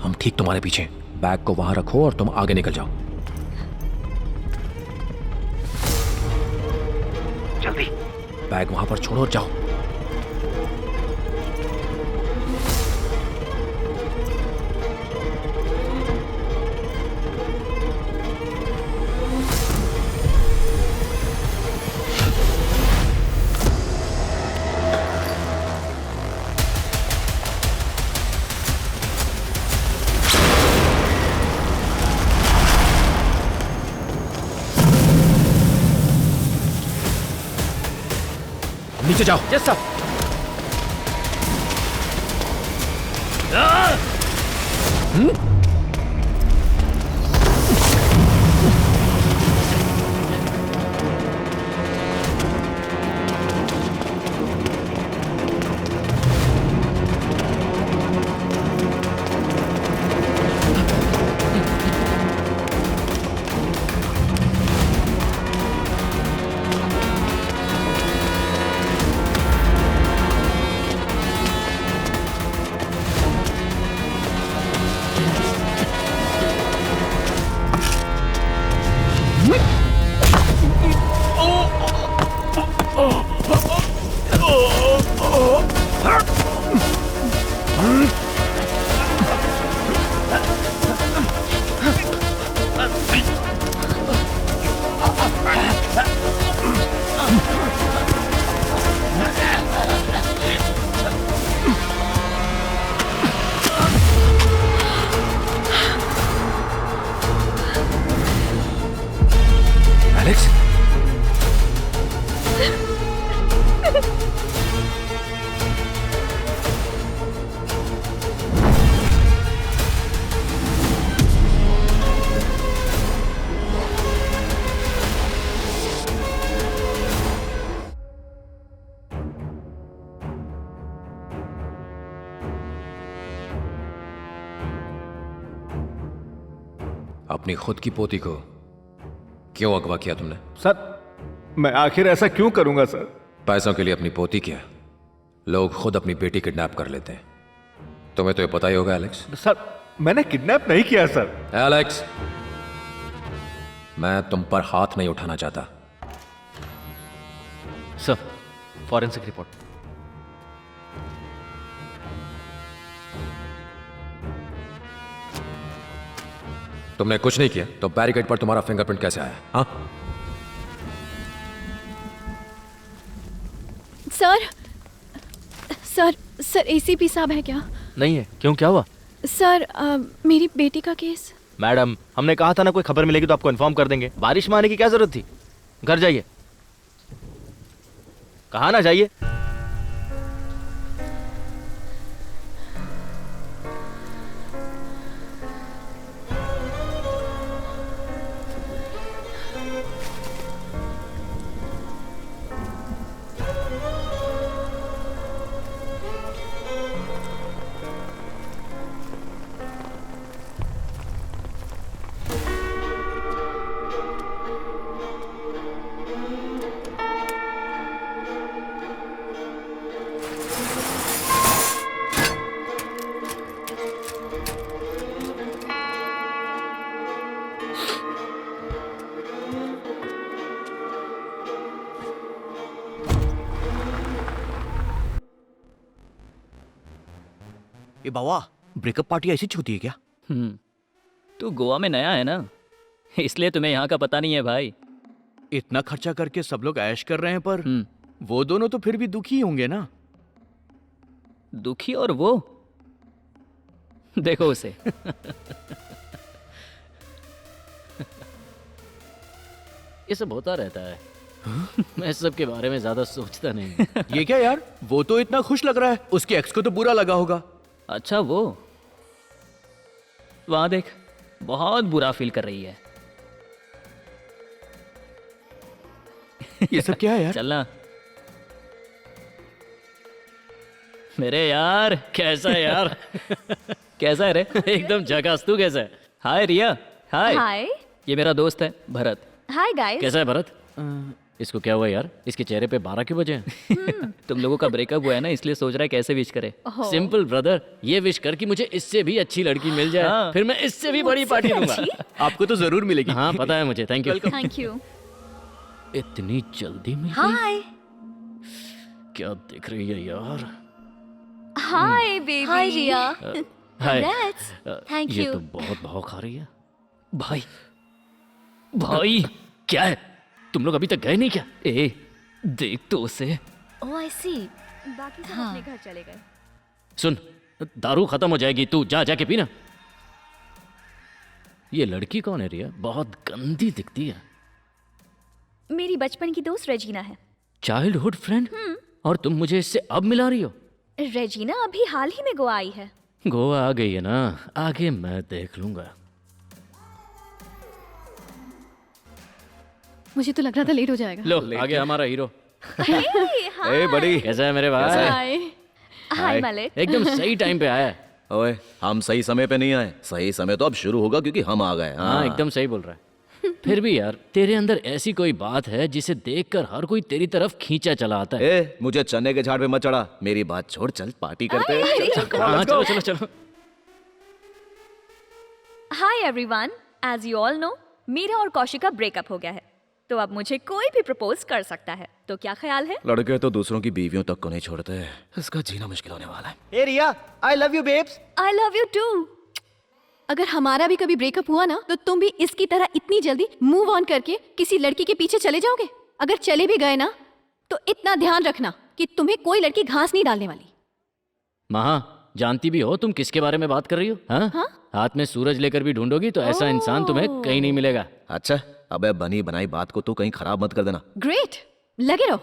हम ठीक तुम्हारे पीछे। बैग को वहां रखो और तुम आगे निकल जाओ। जल्दी। बैग वहां पर छोड़ो और जाओ। नीचे जाओ। Yes sir. अपनी खुद की पोती को क्यों अगवा किया तुमने? सर मैं आखिर ऐसा क्यों करूंगा सर? पैसों के लिए अपनी पोती क्या? लोग खुद अपनी बेटी किडनैप कर लेते हैं। तुम्हें तो ये पता ही होगा एलेक्स। सर मैंने किडनैप नहीं किया सर। एलेक्स, मैं तुम पर हाथ नहीं उठाना चाहता। Sir, forensic report. तुमने कुछ नहीं किया तो बैरिकेड पर तुम्हारा फिंगरप्रिंट कैसे आया? हाँ? सर सर सर एसीपी साहब है क्या? नहीं है। क्यों, क्या हुआ? सर मेरी बेटी का केस। मैडम, हमने कहा था ना कोई खबर मिलेगी तो आपको इन्फॉर्म कर देंगे। बारिश में आने की क्या जरूरत थी? घर जाइए। कहा ना जाइए। ये बाबा, ब्रेकअप पार्टी ऐसी होती है क्या? तू गोवा में नया है ना, इसलिए तुम्हें यहाँ का पता नहीं है भाई। इतना खर्चा करके सब लोग ऐश कर रहे हैं, पर वो दोनों तो फिर भी दुखी होंगे ना। दुखी? और वो देखो उसे। ये सब होता रहता है। मैं सब के बारे में ज्यादा सोचता नहीं। ये क्या यार, वो तो इतना खुश लग रहा है, उसके एक्स को तो बुरा लगा होगा। अच्छा, वो वहां देख, बहुत बुरा फील कर रही है। ये सब क्या है यार? चलना मेरे यार। कैसा है यार? कैसा है रे? एकदम झकास। तू कैसा है? हाय रिया। हाय। हाय। ये मेरा दोस्त है भरत। Hi guys. कैसा है भरत? इसको क्या हुआ यार? इसके चेहरे पे 12 क्यों बजे हैं? तुम लोगों का ब्रेकअप हुआ है ना, इसलिए सोच रहा है कैसे विश करे। सिंपल ब्रदर, ये विश कर कि मुझे इससे भी अच्छी लड़की मिल जाए। हाँ। फिर मैं इससे भी बड़ी पार्टी दूंगा। आपको तो जरूर मिलेगी। हाँ पता है मुझे। Thank you. Thank you. इतनी जल्दी मिल गई? हाय। क्या दिख रही है यार? Hi baby. Hi Riya. Hi. Thank ये यू। तो बहुत भाव खा रही है। भाई भाई क्या है? तुम लोग अभी तक गए नहीं क्या? ए देख तो उसे। ओह आई सी। बाकी सब अपने घर चले गए। सुन, दारू खत्म हो जाएगी, तू जा जाके पीना। ये लड़की कौन है रिया? बहुत गंदी दिखती है। मेरी बचपन की दोस्त रेजीना है। Childhood friend? और तुम मुझे इससे अब मिला रही हो? रेजीना अभी हाल ही में गोवा आई है। गोवा आ गई है ना, आगे मैं देख लूंगा। मुझे तो लग रहा था लेट हो जाएगा। लो आगे हमारा हीरो। ए बड़ी, कैसा है मेरे भाई? हाय। हाय मलिक। एकदम सही टाइम पे आया है। ओए, हम सही समय पे नहीं आए। सही समय तो अब शुरू होगा क्योंकि हम आ गए। हाँ एकदम सही बोल रहा है। फिर भी यार, तेरे अंदर ऐसी कोई बात है जिसे देखकर हर कोई तेरी तरफ खींचा चला आता है। ए, मुझे चने के झाड़ पे मत चढ़ा। मेरी बात छोड़, चल पार्टी करते हैं। हाँ चलो चलो चलो। Hi everyone, as you all know, मेरा और कौशिक का ब्रेकअप हो गया है, तो अब मुझे कोई भी प्रपोज कर सकता है। तो क्या ख्याल है? लड़के तो दूसरों की बीवियों तक को नहीं छोड़ते, इसका जीना मुश्किल होने वाला है। ए Riya, I love you babes. I love you too. अगर हमारा भी कभी ब्रेकअप हुआ ना, तो तुम भी इसकी तरह इतनी जल्दी मूव ऑन करके किसी लड़की के पीछे चले जाओगे? अगर चले भी गए ना, तो इतना ध्यान रखना कि तुम्हें कोई लड़की घास नहीं डालने वाली। महा, जानती भी हो तुम किसके बारे में बात कर रही हो? हाँ? हाथ में सूरज लेकर भी ढूंढोगी तो ऐसा इंसान तुम्हें कहीं नहीं मिलेगा। अच्छा, अबे बनी बनाई बात को तू कहीं खराब मत कर देना। ग्रेट, लगे रहो।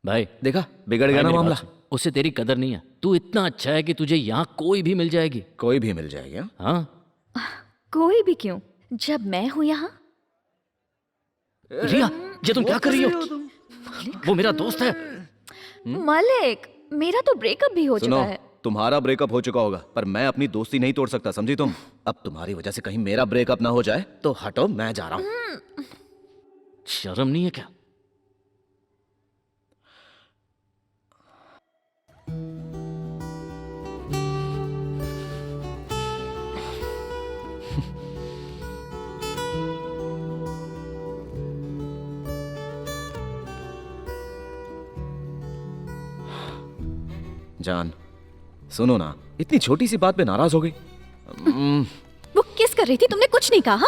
भाई देखा, बिगड़ गया ना मेरी मामला। बात सुन, उसे तेरी कदर नहीं है। तू इतना अच्छा है कि तुझे यहाँ कोई भी मिल जाएगी। कोई भी मिल जाएगी? हाँ। कोई भी क्यों, जब मैं हूं यहाँ। रिया, ये तुम क्या कर रही हो? वो मेरा दोस्त है। मलिक, मेरा तो ब्रेकअप भी हो सुनो, चुका है। तुम्हारा ब्रेकअप हो चुका होगा, पर मैं अपनी दोस्ती नहीं तोड़ सकता, समझी तुम? अब तुम्हारी वजह से कहीं मेरा ब्रेकअप ना हो जाए तो हटो, मैं जा रहा हूं। शर्म नहीं है क्या? जान, सुनो ना, इतनी छोटी सी बात पे नाराज हो गई। वो किस कर रही थी, तुमने कुछ नहीं कहा?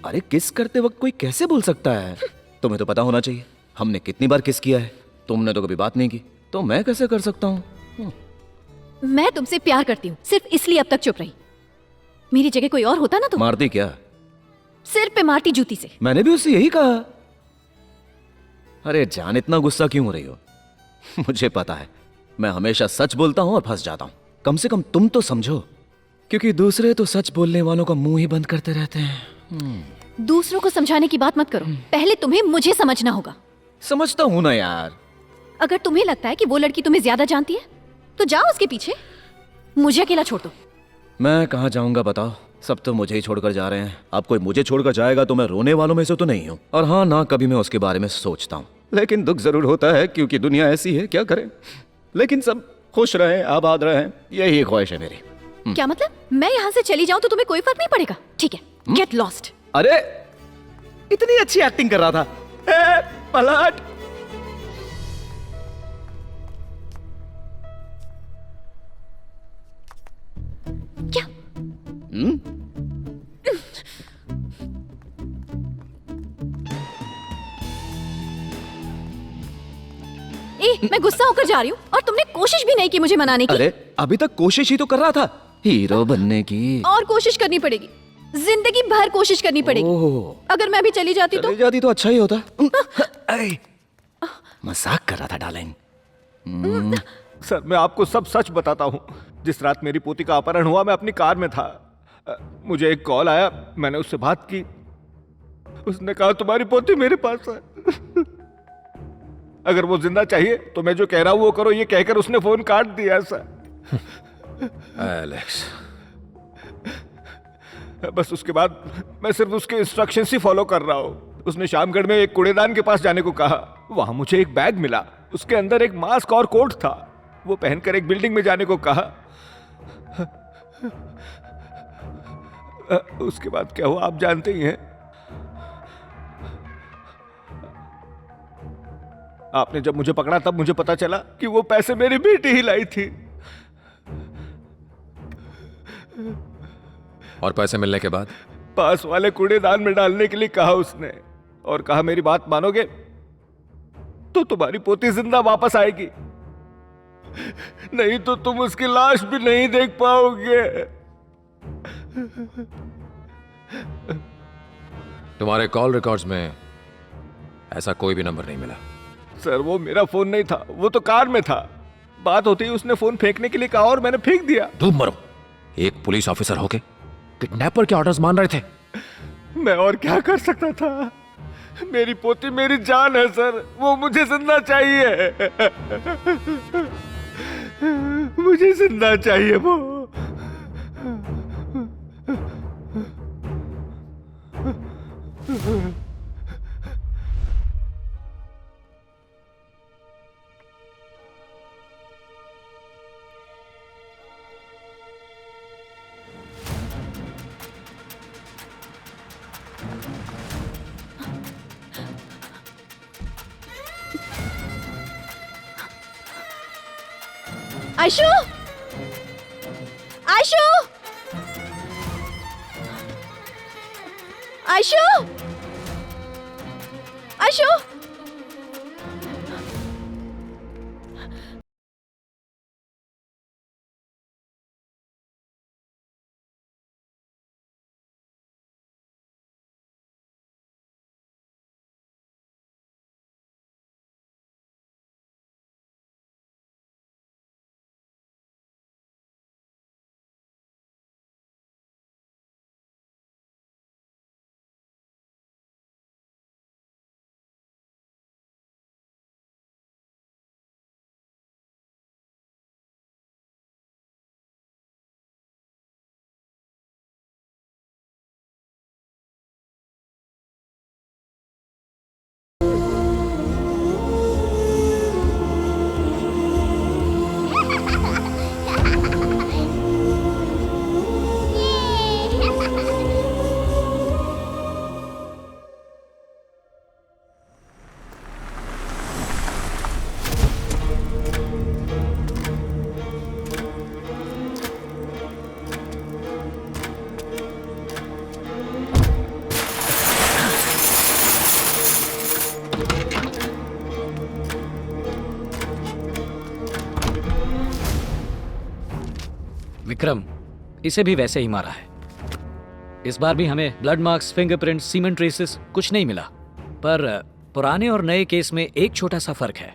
अरे किस करते वक्त कोई कैसे बोल सकता है? तुम्हें तो पता होना चाहिए हमने कितनी बार किस किया है। तुमने तो कभी बात नहीं की, तो मैं कैसे कर सकता हूँ? मैं तुमसे प्यार करती हूँ, सिर्फ इसलिए अब तक चुप रही। मेरी जगह कोई और होता ना तो मारती क्या? सिर पे मारती जूती से। मैंने भी उससे यही कहा। अरे जान, इतना गुस्सा क्यों हो रही हो? मुझे पता है मैं हमेशा सच बोलता हूं और फंस जाता हूं। कम से कम तुम तो समझो, क्योंकि दूसरे तो सच बोलने वालों का मुंह ही बंद करते रहते हैं। दूसरों को समझाने की बात मत करो, पहले तुम्हें मुझे समझना होगा। समझता हूं ना यार। अगर तुम्हें लगता है कि वो लड़की तुम्हें ज्यादा जानती है तो जाओ उसके पीछे, मुझे अकेला छोड़ दो। मैं कहाँ जाऊंगा बताओ? सब तो मुझे ही छोड़कर जा रहे हैं। अब कोई मुझे छोड़कर जाएगा तो मैं रोने वालों में से तो नहीं हूँ। और हाँ, ना कभी मैं उसके बारे में सोचता हूँ, लेकिन दुख जरूर होता है क्योंकि दुनिया ऐसी है, क्या करें। लेकिन सब खुश रहें, आबाद रहें, यही ख्वाहिश है मेरी। क्या मतलब? मैं यहाँ से चली जाऊँ तो तुम्हें कोई फर्क नहीं पड़ेगा? ठीक है, गेट लॉस्ट। अरे इतनी अच्छी एक्टिंग कर रहा था। पलट। क्या? मैं गुस्सा होकर जा रही हूँ और तुमने कोशिश भी नहीं की मुझे मनाने की। अरे अभी तक कोशिश ही तो कर रहा था हीरो बनने की। और कोशिश करनी पड़ेगी, जिंदगी भर कोशिश करनी पड़ेगी। अगर मैं भी चली जाती तो अच्छा ही होता। मजाक कर रहा था डार्लिंग। सर, मैं आपको सब सच बताता हूँ। जिस रात मेरी पोती का अपहरण हुआ, मैं अपनी कार में था। मुझे एक कॉल आया, मैंने उससे बात की। उसने कहा तुम्हारी पोती मेरे पास है, अगर वो जिंदा चाहिए तो मैं जो कह रहा हूं वो करो। ये कहकर उसने फोन काट दिया सर। एलेक्स, बस उसके बाद मैं सिर्फ उसके इंस्ट्रक्शंस ही फॉलो कर रहा हूँ। उसने शामगढ़ में एक कूड़ेदान के पास जाने को कहा। वहां मुझे एक बैग मिला, उसके अंदर एक मास्क और कोट था। वो पहनकर एक बिल्डिंग में जाने को कहा। उसके बाद क्या हुआ आप जानते ही हैं। आपने जब मुझे पकड़ा तब मुझे पता चला कि वो पैसे मेरी बेटी ही लाई थी। और पैसे मिलने के बाद पास वाले कूड़ेदान में डालने के लिए कहा उसने, और कहा मेरी बात मानोगे तो तुम्हारी पोती जिंदा वापस आएगी, नहीं तो तुम उसकी लाश भी नहीं देख पाओगे। तुम्हारे कॉल रिकॉर्ड्स में ऐसा कोई भी नंबर नहीं मिला। सर, वो मेरा फोन नहीं था, वो तो कार में था। बात होती ही उसने फोन फेंकने के लिए कहा और मैंने फेंक दिया। तुम मरो, एक पुलिस ऑफिसर होके किडनैपर के ऑर्डर्स मान रहे थे। मैं और क्या कर सकता था? मेरी पोती मेरी जान है सर, वो मुझे जिंदा चाहिए। मुझे जिंदा चाहिए वो। आयशु, आयशु, आयशु, आयशु। विक्रम, इसे भी वैसे ही मारा है। इस बार भी हमें blood marks, fingerprints, cement traces कुछ नहीं मिला, पर पुराने और नए केस में एक छोटा सा फर्क है।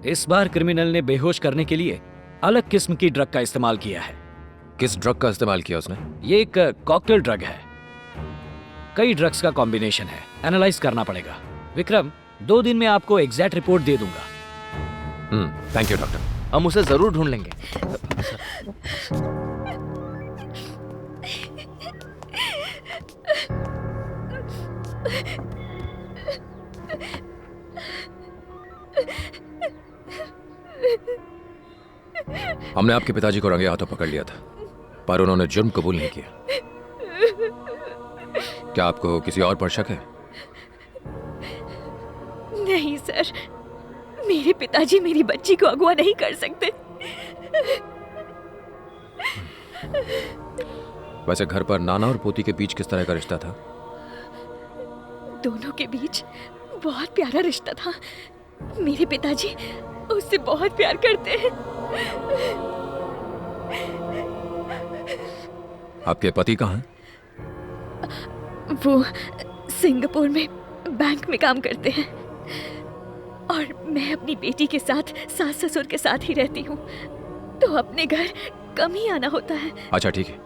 इस बार क्रिमिनल ने बेहोश करने के लिए अलग किस्म की ड्रग का इस्तेमाल किया है। किस ड्रग का इस्तेमाल किया उसने? ये एक कॉकटेल ड्रग है, कई ड्रग्स का कॉम्बिनेशन है, एनालाइज करना पड़ेगा। विक्रम, 2 दिन में आपको एग्जैक्ट रिपोर्ट दे दूंगा। Thank you doctor. हम उसे जरूर ढूंढ लेंगे। हमने आपके पिताजी को रंगे हाथों पकड़ लिया था, पर उन्होंने जुर्म कबूल नहीं किया। क्या आपको किसी और पर शक है? नहीं सर, मेरे पिताजी मेरी बच्ची को अगवा नहीं कर सकते। वैसे घर पर नाना और पोती के बीच किस तरह का रिश्ता था? दोनों के बीच बहुत प्यारा रिश्ता था। मेरे पिताजी उससे बहुत प्यार करते हैं। आपके पति कहाँ हैं? वो सिंगापुर में बैंक में काम करते हैं और मैं अपनी बेटी के साथ सास ससुर के साथ ही रहती हूँ, तो अपने घर कम ही आना होता है। अच्छा ठीक है,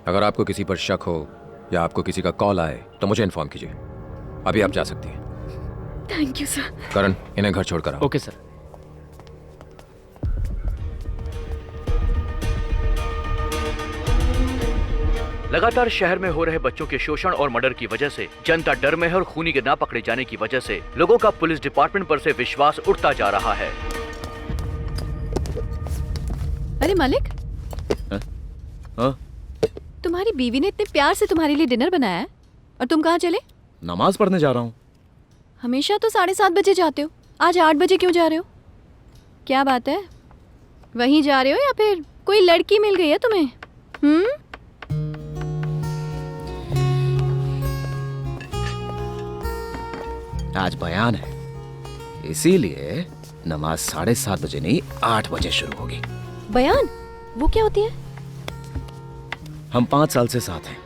अगर आपको किसी पर शक हो या आपको किसी का कॉल आए तो मुझे इन्फॉर्म कीजिए। अभी आप जा सकती हैं। Thank you sir. करण, इन्हें घर छोड़कर आओ। Okay sir. लगातार शहर में हो रहे बच्चों के शोषण और मर्डर की वजह से जनता डर में है और खूनी के ना पकड़े जाने की वजह से लोगों का पुलिस डिपार्टमेंट पर से विश्वास उठता जा रहा है। अरे मालिक, हाँ? तुम्हारी बीवी ने इतने प्यार से तुम्हारे लिए डिनर बनाया है और तुम कहाँ चले? नमाज पढ़ने जा रहा हूँ। हमेशा तो 7:30 बजे जाते हो, आज 8 बजे क्यों जा रहे हो? क्या बात है, वहीं जा रहे हो या फिर कोई लड़की मिल गई है तुम्हें? आज बयान है, इसीलिए नमाज 7:30 बजे नहीं 8 बजे शुरू होगी। बयान? वो क्या होती है? हम 5 साल से साथ हैं,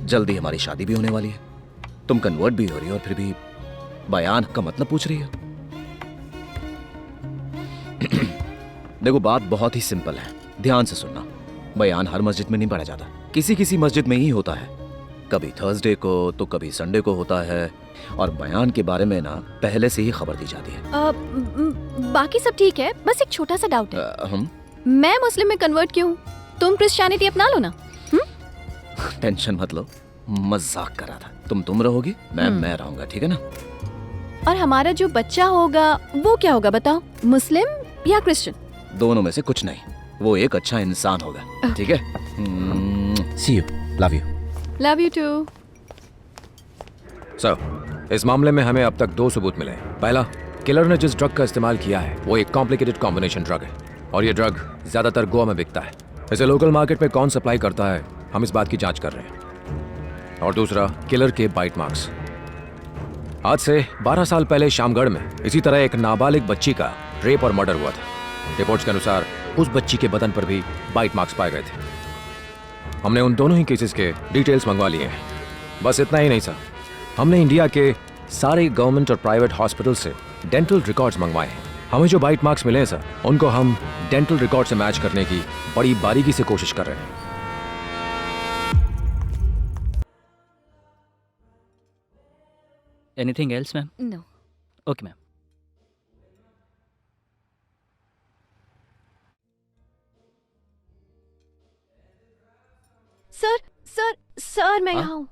जल्दी हमारी शादी भी होने वाली है। तुम कन्वर्ट भी हो रही हो और फिर भी बयान का मतलब पूछ रही हो। देखो, बात बहुत ही सिंपल है, ध्यान से सुनना। बयान हर मस्जिद में नहीं पढ़ा जाता, किसी किसी मस्जिद में ही होता है। कभी थर्सडे को तो कभी संडे को होता है, और बयान के बारे में ना पहले से ही खबर दी जाती है। बाकी सब ठीक है, बस एक छोटा सा डाउट है। मैं मुस्लिम में कन्वर्ट क्यों हूँ? तुम क्रिश्चियनिटी अपना लो ना। टेंशन मत लो, मजाक कर रहा था। तुम रहोगी, मैं रहूंगा, ठीक है ना? और हमारा जो बच्चा होगा वो क्या होगा बताओ, मुस्लिम या क्रिश्चियन? दोनों में से कुछ नहीं, वो एक अच्छा इंसान होगा, ठीक है? See you, love you. Love you too. Sir, इस मामले में हमें अब तक 2 सबूत मिले। पहला, किलर ने जिस ड्रग का इस्तेमाल किया है वो एक कॉम्प्लिकेटेड कॉम्बिनेशन ड्रग है, और ये ड्रग ज्यादातर गोवा में बिकता है। इसे लोकल मार्केट में कौन सप्लाई करता है, हम इस बात की जांच कर रहे हैं। और दूसरा, किलर के बाइट मार्क्स। आज से 12 साल पहले शामगढ़ में इसी तरह एक नाबालिग बच्ची का रेप और मर्डर हुआ था। रिपोर्ट्स के अनुसार उस बच्ची के बदन पर भी बाइट मार्क्स पाए गए थे। हमने उन दोनों ही केसेस के डिटेल्स मंगवा लिए हैं। बस इतना ही नहीं सर, हमने इंडिया के सारे गवर्नमेंट और प्राइवेट हॉस्पिटल से डेंटल रिकॉर्ड्स मंगवाए हैं। हमें जो बाइट मार्क्स मिले हैं सर, उनको हम डेंटल रिकॉर्ड से मैच करने की बड़ी बारीकी से कोशिश कर रहे हैं। Anything else ma'am? No. Okay ma'am. Sir sir sir, मैं यहाँ हूँ।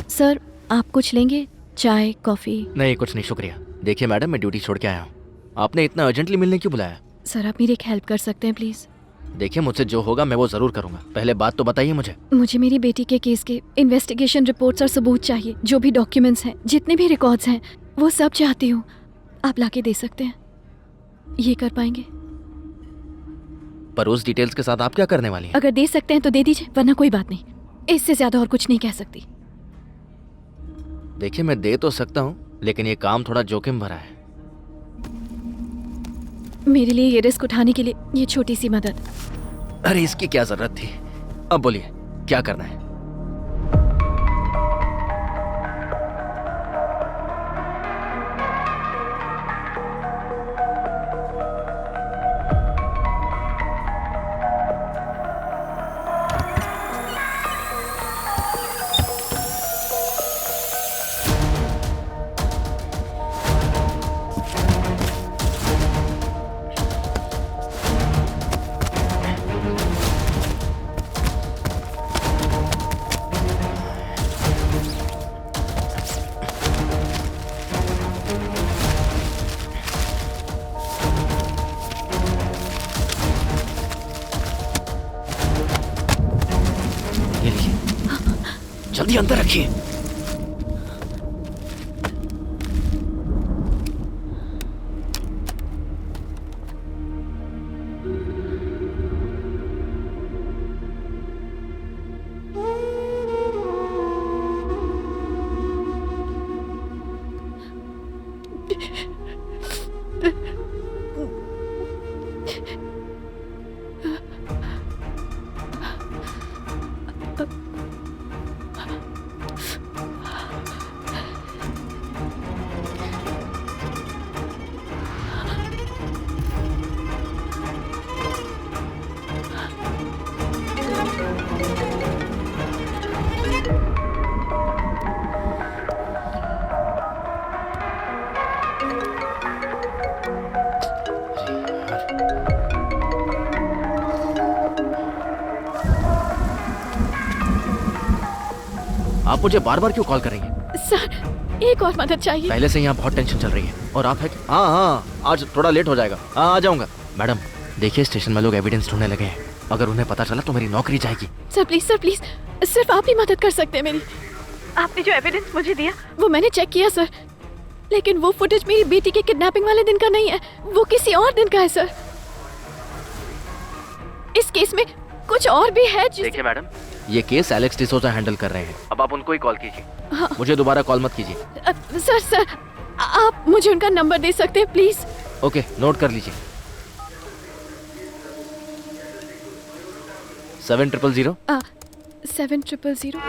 सर, आप कुछ लेंगे? चाय, कॉफी? नहीं, कुछ नहीं, शुक्रिया। देखिए मैडम, मैं ड्यूटी छोड़ के आया हूँ। आपने इतना अर्जेंटली मिलने क्यों बुलाया? सर, आप मेरी एक हेल्प कर सकते हैं प्लीज? देखिए, मुझसे जो होगा मैं वो जरूर करूंगा। पहले बात तो बताइए मुझे। मुझे मेरी बेटी के केस के इन्वेस्टिगेशन रिपोर्ट्स और सबूत चाहिए। जो भी डॉक्यूमेंट्स हैं, जितने भी रिकॉर्ड्स हैं, वो सब चाहती हूँ। आप लाके दे सकते हैं? ये कर पाएंगे? पर उस डिटेल्स के साथ आप क्या करने वाली हैं? अगर दे सकते हैं तो दे दीजिए, वरना कोई बात नहीं। इससे ज्यादा और कुछ नहीं कह सकती। देखिए मैं दे तो सकता हूँ, लेकिन ये काम थोड़ा जोखिम भरा है। मेरे लिए ये रिस्क उठाने के लिए ये छोटी सी मदद। अरे इसकी क्या जरूरत थी। अब बोलिए क्या करना है? जल्दी अंदर रखिए। आप मुझे बार बार क्यों कॉल कर रही हैं? सर एक और मदद चाहिए। पहले से यहाँ बहुत टेंशन चल रही है और आप है? हाँ, आज थोड़ा लेट हो जाएगा। हाँ, आ जाऊंगा। मैडम देखिए, स्टेशन में लोग एविडेंस ढूंढने लगे हैं। अगर उन्हें पता चला तो मेरी नौकरी जाएगी। सर प्लीज, सिर्फ आप ही मदद कर सकते हैं मेरी। आपने जो एविडेंस मुझे दिया वो मैंने चेक किया सर, लेकिन वो फुटेज मेरी बेटी के किडनैपिंग वाले दिन का नहीं है, वो किसी और दिन का है सर। इस केस में कुछ और भी है। देखिए मैडम, ये केस एलेक्स डिसोजा हैंडल कर रहे हैं। अब आप उनको ही कॉल कीजिए। हाँ। मुझे दोबारा कॉल मत कीजिए। सर आप मुझे उनका नंबर दे सकते हैं प्लीज? ओके, नोट कर लीजिए। 7000 7000।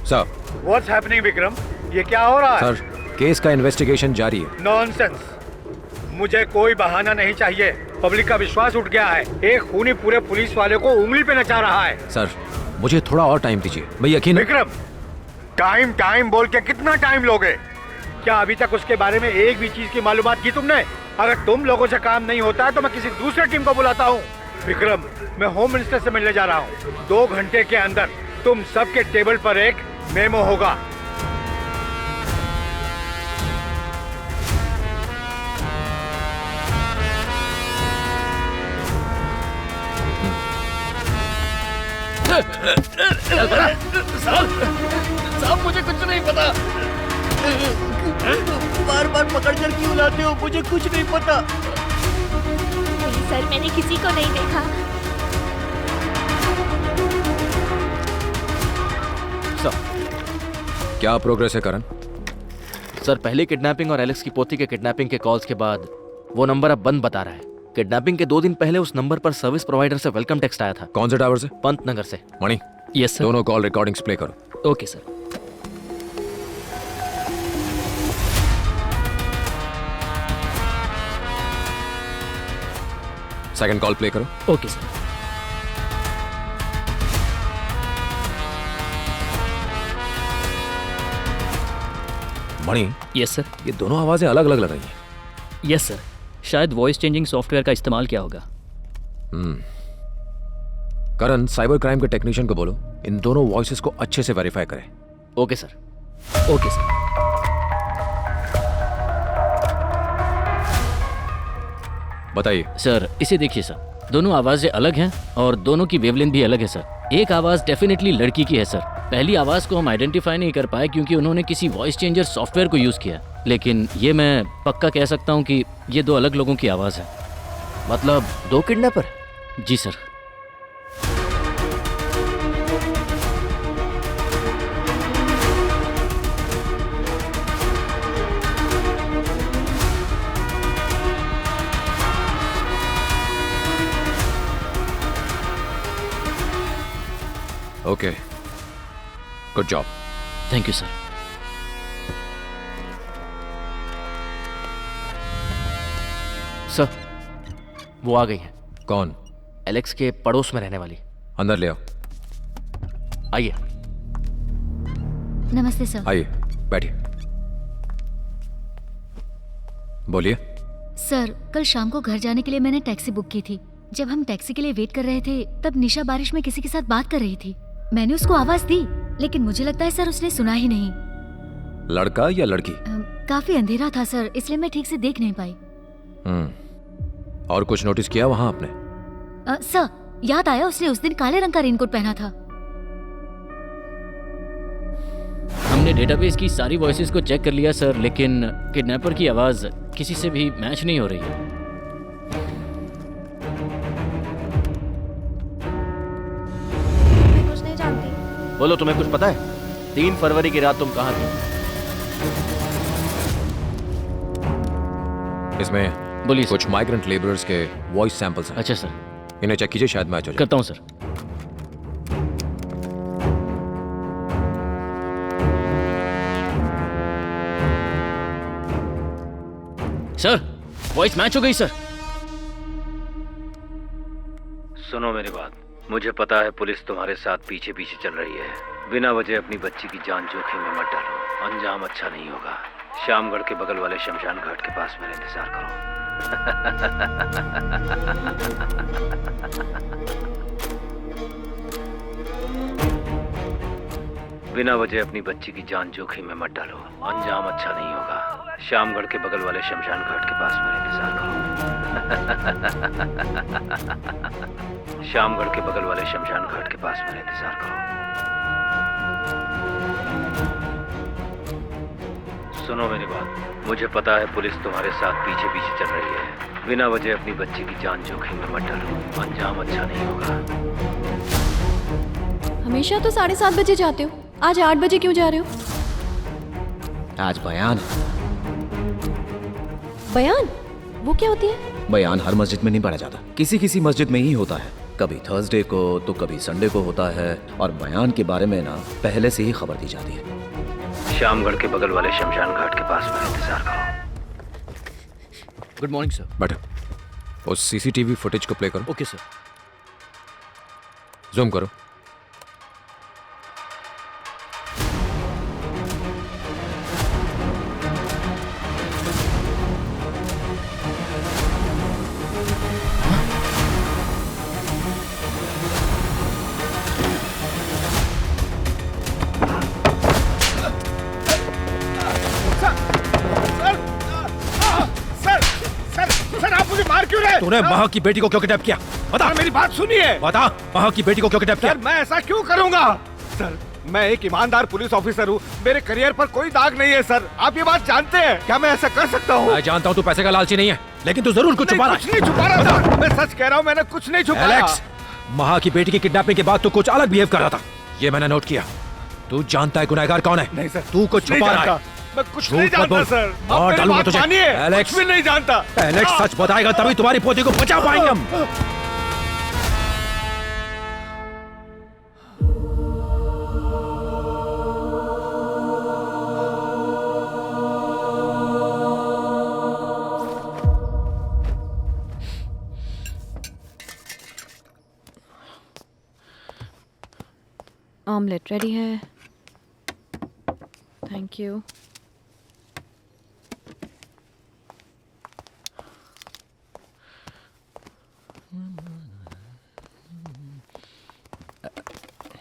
Sir, What's happening, Vikram? ये क्या हो रहा है? सर, केस का इन्वेस्टिगेशन जारी है। नॉनसेंस। मुझे कोई बहाना नहीं चाहिए। पब्लिक का विश्वास उठ गया है। एक खूनी पूरे पुलिस वाले को उंगली पे नचा रहा है। सर, मुझे थोड़ा और टाइम दीजिए। मैं यकीन। विक्रम, टाइम बोल के कितना टाइम लोगे? क्या अभी तक उसके बारे में एक भी चीज की मालूमात की तुमने? अगर तुम लोगों से काम नहीं होता है तो मैं किसी दूसरे टीम को बुलाता हूँ। विक्रम, मैं होम मिनिस्टर से मिलने जा रहा हूँ। 2 घंटे के अंदर तुम सबके टेबल पर एक मेमो होगा। साहब मुझे कुछ नहीं पता। बार बार पकड़ कर क्यों लाते हो? मुझे कुछ नहीं पता। सर मैंने किसी को नहीं देखा। सर, क्या प्रोग्रेस है करण? सर, पहले किडनैपिंग और एलेक्स की पोती के किडनैपिंग के कॉल्स के बाद वो नंबर अब बंद बता रहा है। किडनैपिंग के 2 दिन पहले उस नंबर पर सर्विस प्रोवाइडर से वेलकम टेक्स्ट आया था। कौन से टावर से? पंत नगर से। मणि। Yes sir. दोनों कॉल रिकॉर्डिंग्स प्ले करो। Okay sir. Second call play करो। Okay sir. Mani. Yes sir. ये दोनों आवाजें अलग अलग लग रही हैं। यस सर, शायद वॉइस चेंजिंग सॉफ्टवेयर का इस्तेमाल किया होगा। करण, साइबर क्राइम के टेक्नीशियन को बोलो इन दोनों वॉइसेस को अच्छे से वेरीफाई करें। Okay sir. Okay sir. बताइए सर, इसे देखिए सर, दोनों आवाजें अलग हैं और दोनों की वेवलेंथ भी अलग है सर। एक आवाज डेफिनेटली लड़की की है सर। पहली आवाज को हम आइडेंटिफाई नहीं कर पाए क्योंकि उन्होंने किसी वॉइस चेंजर सॉफ्टवेयर को यूज किया, लेकिन ये मैं पक्का कह सकता हूँ कि ये दो अलग लोगों की आवाज है। मतलब 2 किडनैपर? जी sir. Okay, good job. Thank you sir. Sir, वो आ गई है। कौन? एलेक्स के पड़ोस में रहने वाली। अंदर ले आओ। आइए। नमस्ते सर। आइए, बैठिए। बोलिए। सर, कल शाम को घर जाने के लिए मैंने टैक्सी बुक की थी। जब हम टैक्सी के लिए वेट कर रहे थे तब निशा बारिश में किसी के साथ बात कर रही थी। मैंने उसको आवाज दी, लेकिन मुझे लगता है सर उसने सुना ही नहीं। लड़का या लड़की? काफी अंधेरा था सर, इसलिए मैं ठीक से देख नहीं पाई। और कुछ नोटिस किया वहां आपने? सर, याद आया उसने उस दिन काले रंग का रेनकोट पहना था। हमने डेटाबेस की सारी वॉइसेस को चेक कर लिया सर, लेकिन किडनैपर की आवाज किसी से भी मैच नहीं हो रही है। कुछ नहीं जानती। बोलो, तुम्हें कुछ पता है? 3 फरवरी की रात तुम कहाँ थी? इसमें बोलिए। कुछ माइग्रेंट लेबरर्स के वॉइस सैंपल्स हैं। अच्छा सर। इन्हें चेक कीजिए, शायद मैच हो जाए। करता हूँ सर। सर, वॉइस मैच हो गई सर। सुनो मेरी बात, मुझे पता है पुलिस तुम्हारे साथ पीछे पीछे चल रही है। बिना वजह अपनी बच्ची की जान जोखिम में मत डालो, अंजाम अच्छा नहीं होगा। शामगढ़ के बगल वाले शमशान घाट के पास मेरा इंतजार करो। बिना वजह अपनी बच्ची की जान जोखिम में मत डालो, अंजाम अच्छा नहीं होगा। शामगढ़ के बगल वाले शमशान घाट के पास मेरा इंतजार करो। शामगढ़ के बगल वाले शमशान घाट के पास मेरा इंतजार करो। सुनो मेरी बात, मुझे पता है पुलिस तुम्हारे साथ पीछे पीछे चल रही है। बिना वजह अपनी बच्ची की जान जोखिम में मत डालो, अंजाम अच्छा नहीं होगा। हमेशा तो 7:30 बजे जाते हो, आज 8 बजे क्यों जा रहे हो? आज बयान। बयान? वो क्या होती है? बयान हर मस्जिद में नहीं पढ़ा जाता, किसी किसी मस्जिद में ही होता है। कभी थर्सडे को तो कभी संडे को होता है, और बयान के बारे में ना पहले से ही खबर दी जाती है। शामगढ़ के बगल वाले शमशान घाट के पास मेरा इंतजार करो। Good morning sir. बैठो। उस सीसीटीवी फुटेज को प्ले करो। Okay sir. जूम करो। तूने महा की बेटी को क्यों किडनैप किया? बता। मेरी बात सुनिए। बता, महा की बेटी को क्यों किडनैप किया? मैं ऐसा क्यों करूंगा? सर, मैं एक ईमानदार पुलिस ऑफिसर हूँ, मेरे करियर पर कोई दाग नहीं है सर, आप ये बात जानते हैं। क्या मैं ऐसा कर सकता हूँ? मैं जानता हूँ तू पैसे का लालची नहीं है, लेकिन तू जरूर कुछ छुपा रहा है। कुछ नहीं छुपा रहा था, मैं सच कह रहा हूँ, मैंने कुछ नहीं छुपाया। एलेक्स, महा की बेटी की किडनैपिंग के बाद तू कुछ अलग बिहेव कर रहा था, ये मैंने नोट किया। तू जानता है गुनहगार कौन है? नहीं सर, तू कुछ छुपा रहा है। मैं कुछ नहीं जानता सर, मार डालूंगा तुझे। एलेक्स, कुछ भी नहीं जानता। एलेक्स, सच बताएगा तभी तुम्हारी पोती को बचा पाएंगे हम। ऑमलेट रेडी है। Thank you.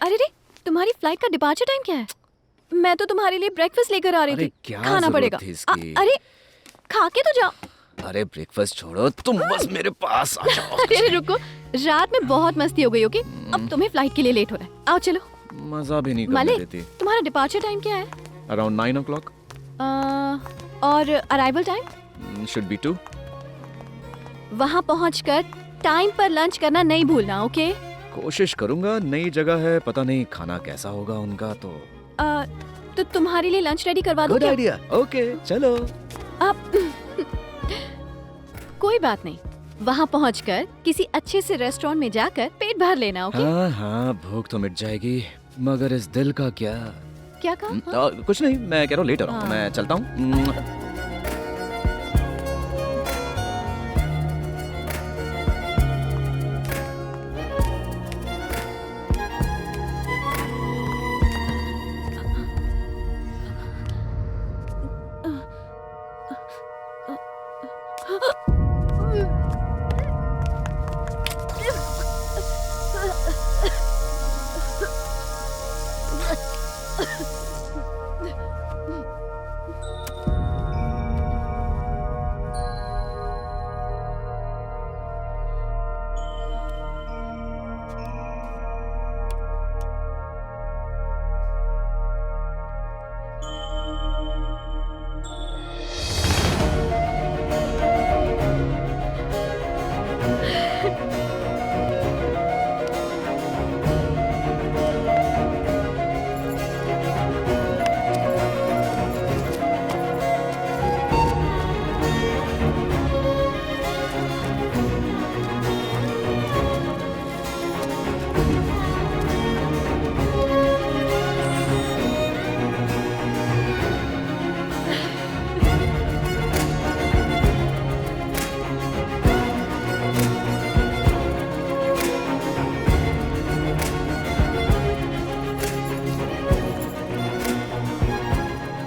अरे रे, तुम्हारी फ्लाइट का डिपार्चर टाइम क्या है? मैं तो तुम्हारे लिए ब्रेकफास्ट लेकर आ रही अरे थी। क्या खाना जरूरत पड़ेगा। थी इसकी? अरे खा के तो जाओ। अरे ब्रेकफास्ट छोड़ो, तुम बस मेरे पास आ जाओ। अरे रुको, रात में बहुत मस्ती हो गई होगी। अब तुम्हें फ्लाइट के लिए लेट हो रहा है। आओ चलो। मजा भी नहीं करने मालिक, देती। तुम्हारा डिपार्चर टाइम क्या है? Around 9 o'clock। और अराइवल टाइम? Should be 2। वहाँ पहुँचकर टाइम पर लंच करना नहीं भूलना, ओके? कोशिश करूंगा। नई जगह है, पता नहीं खाना कैसा होगा उनका। तो तुम्हारे लिए लंच रेडी करवा दूं गुड क्या? आइडिया। ओके चलो। अब कोई बात नहीं, वहाँ पहुँचकर किसी अच्छे से रेस्टोरेंट में जाकर पेट भर लेना, ओके? हाँ हाँ, भूख तो मिट जाएगी, मगर इस दिल का क्या? क्या कहा? कुछ नहीं, मैं कह रहा हूँ लेट हो रहा हूँ। मैं चलता हूँ।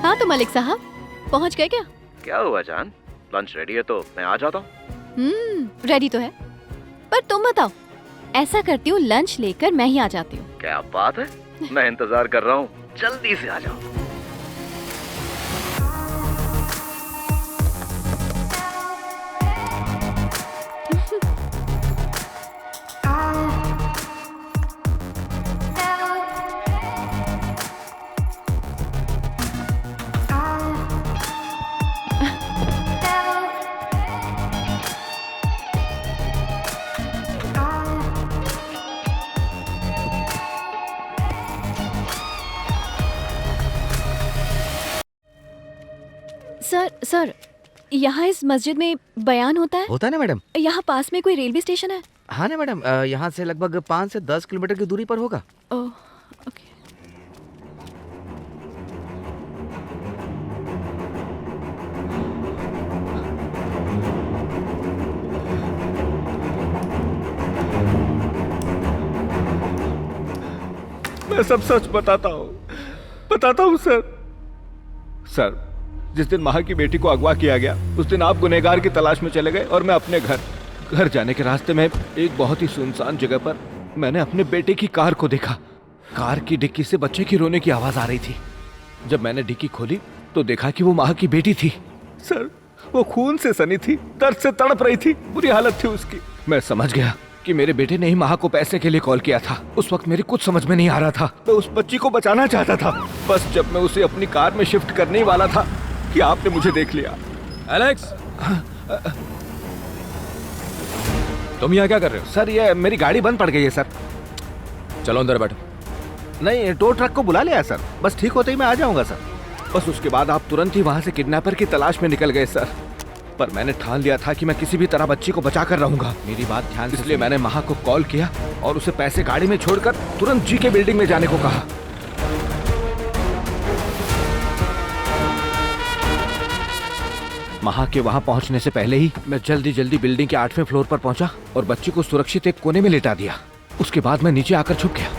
हाँ तो मलिक साहब पहुँच गए क्या? क्या हुआ जान? लंच रेडी है तो मैं आ जाता हूँ। रेडी तो है, पर तुम बताओ, ऐसा करती हूँ लंच लेकर मैं ही आ जाती हूँ। क्या बात है, मैं इंतजार कर रहा हूँ, जल्दी से आ जाओ। सर, यहाँ इस मस्जिद में बयान होता है? होता है ना मैडम। यहाँ पास में कोई रेलवे स्टेशन है? हाँ ना मैडम, यहाँ से लगभग 5 से 10 किलोमीटर की दूरी पर होगा। ओह, ओके। मैं सब सच बताता हूँ सर, जिस दिन महा की बेटी को अगवा किया गया उस दिन आप गुनहगार की तलाश में चले गए और मैं अपने घर जाने के रास्ते में एक बहुत ही सुनसान जगह पर मैंने अपने बेटे की कार को देखा। कार की डिक्की से बच्चे की रोने की आवाज आ रही थी। जब मैंने डिक्की खोली तो देखा कि वो महा की बेटी थी। सर, वो खून से सनी थी, दर्द से तड़प रही थी, बुरी हालत थी उसकी। मैं समझ गया कि मेरे बेटे ने ही महा को पैसे के लिए कॉल किया था। उस वक्त मेरी कुछ समझ में नहीं आ रहा था। मैं उस बच्ची को बचाना चाहता था। बस जब मैं उसे अपनी कार में शिफ्ट करने ही वाला था कि आपने मुझे देख लिया। एलेक्स, तुम यहाँ क्या कर रहे हो? सर, ये मेरी गाड़ी बंद पड़ गई है सर। चलो अंदर बैठो। नहीं, टो ट्रक को बुला लिया सर, बस ठीक होते ही मैं आ जाऊंगा सर। बस उसके बाद आप तुरंत ही वहाँ से किडनैपर की तलाश में निकल गए सर। पर मैंने ठान लिया था कि मैं किसी भी तरह बच्ची को बचा कर रहूंगा। मेरी बात ध्यान से इसलिए मैंने महा को कॉल किया और उसे पैसे गाड़ी में छोड़कर तुरंत जी के बिल्डिंग में जाने को कहा। महा के वहां पहुंचने से पहले ही मैं जल्दी बिल्डिंग के 8वें फ्लोर पर पहुंचा और बच्ची को सुरक्षित एक कोने में लेटा दिया। उसके बाद मैं नीचे आकर छुप गया।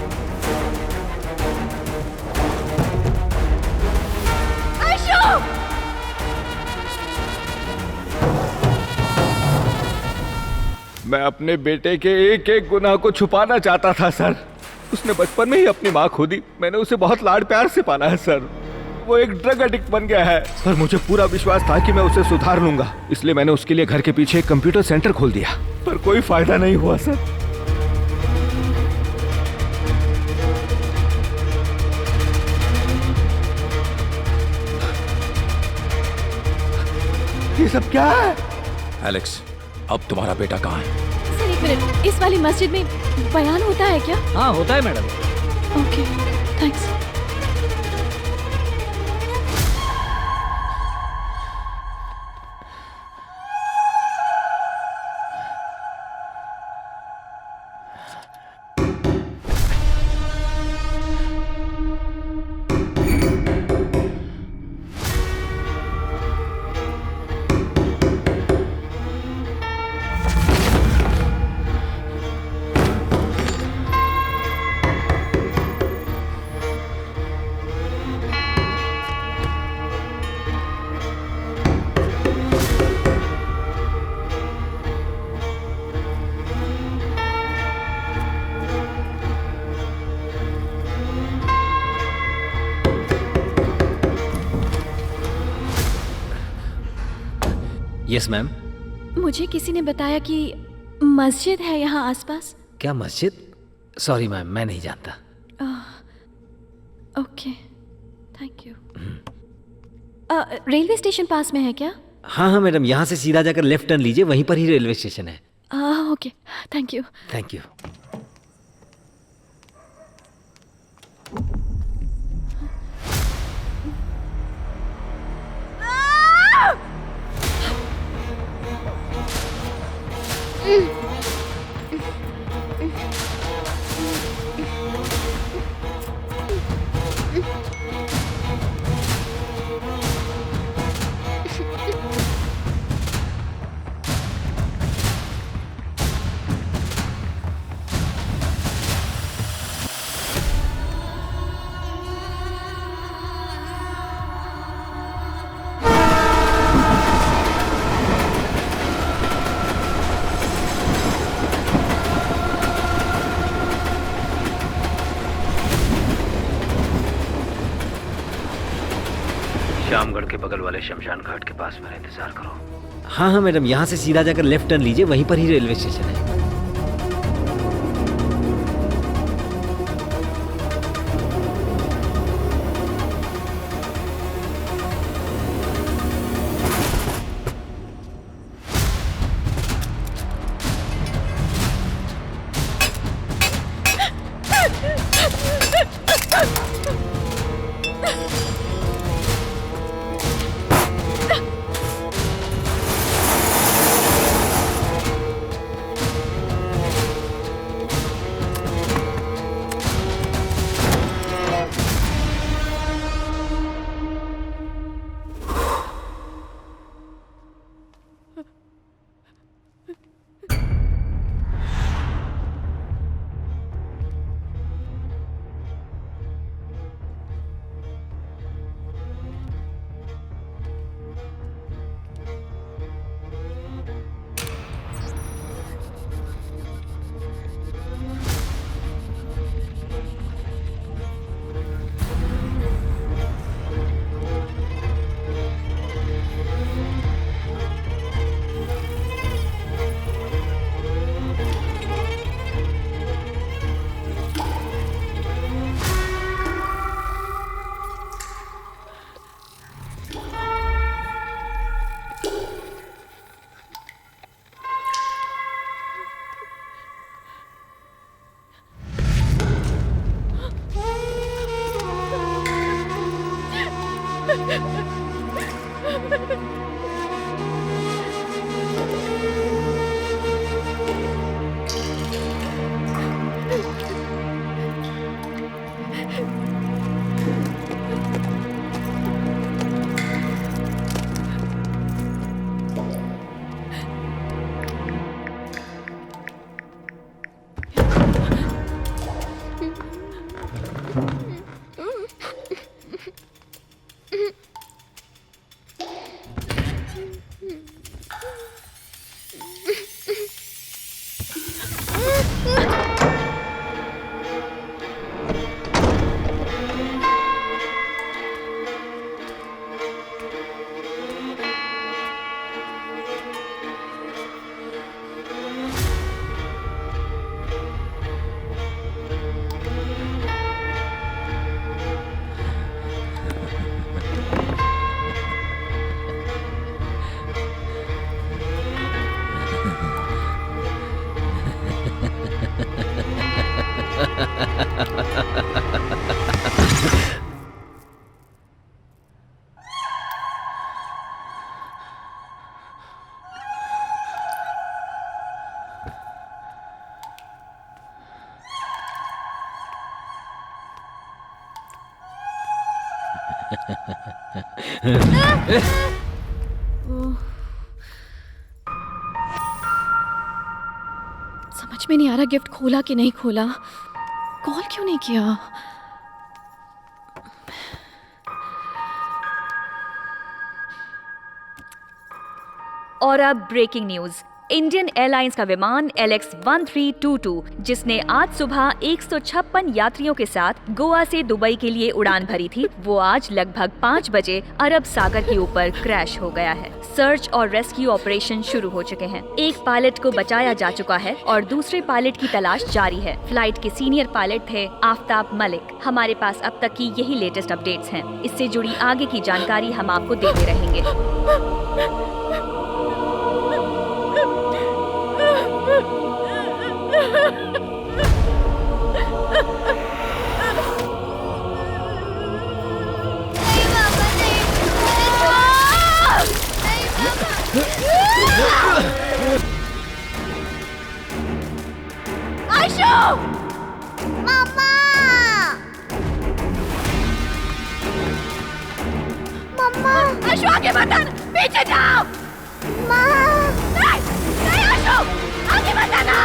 मैं अपने बेटे के एक एक गुनाह को छुपाना चाहता था सर। उसने बचपन में ही अपनी माँ खो दी। मैंने उसे बहुत लाड प्यार से पाला है सर। वो एक ड्रग एडिक्ट बन गया है, पर मुझे पूरा विश्वास था कि मैं उसे सुधार लूंगा। इसलिए मैंने उसके लिए घर के पीछे एक कंप्यूटर सेंटर खोल दिया, पर कोई फायदा नहीं हुआ सर। ये सब क्या है? एलेक्स, अब तुम्हारा बेटा कहाँ है? सर एक मिनट, इस वाली मस्जिद में बयान होता है क्या? हाँ होता है madam. Okay, thanks. Yes ma'am. मुझे किसी ने बताया कि मस्जिद है यहाँ आसपास। क्या मस्जिद? सॉरी मैम, मैं नहीं जानता। Okay, thank you. Railway station पास में है क्या? हाँ हाँ मैडम, यहाँ से सीधा जाकर लेफ्ट टर्न लीजिए, वहीं पर ही रेलवे स्टेशन है। Okay, thank you. Thank you. Shamgarh के बगल वाले शमशान घाट के पास मेरा इंतजार करो। हाँ हाँ मैडम, यहाँ से सीधा जाकर लेफ्ट टर्न लीजिए, वहीं पर ही रेलवे स्टेशन है। समझ में नहीं आ रहा गिफ्ट खोला कि नहीं खोला। कॉल क्यों नहीं किया? और अब ब्रेकिंग न्यूज। इंडियन एयरलाइंस का विमान LX-1322 जिसने आज सुबह 156 यात्रियों के साथ गोवा से दुबई के लिए उड़ान भरी थी, वो आज लगभग 5 बजे अरब सागर के ऊपर क्रैश हो गया है। सर्च और रेस्क्यू ऑपरेशन शुरू हो चुके हैं। एक पायलट को बचाया जा चुका है और दूसरे पायलट की तलाश जारी है। फ्लाइट के सीनियर पायलट थे आफ्ताब मलिक। हमारे पास अब तक की यही लेटेस्ट अपडेट्स हैं। इससे जुड़ी आगे की जानकारी हम आपको देते रहेंगे। आशु! मम्मा! मम्मा! आशु आगे मत आना, पीछे जाओ। नहीं आशु, आगे मत आना।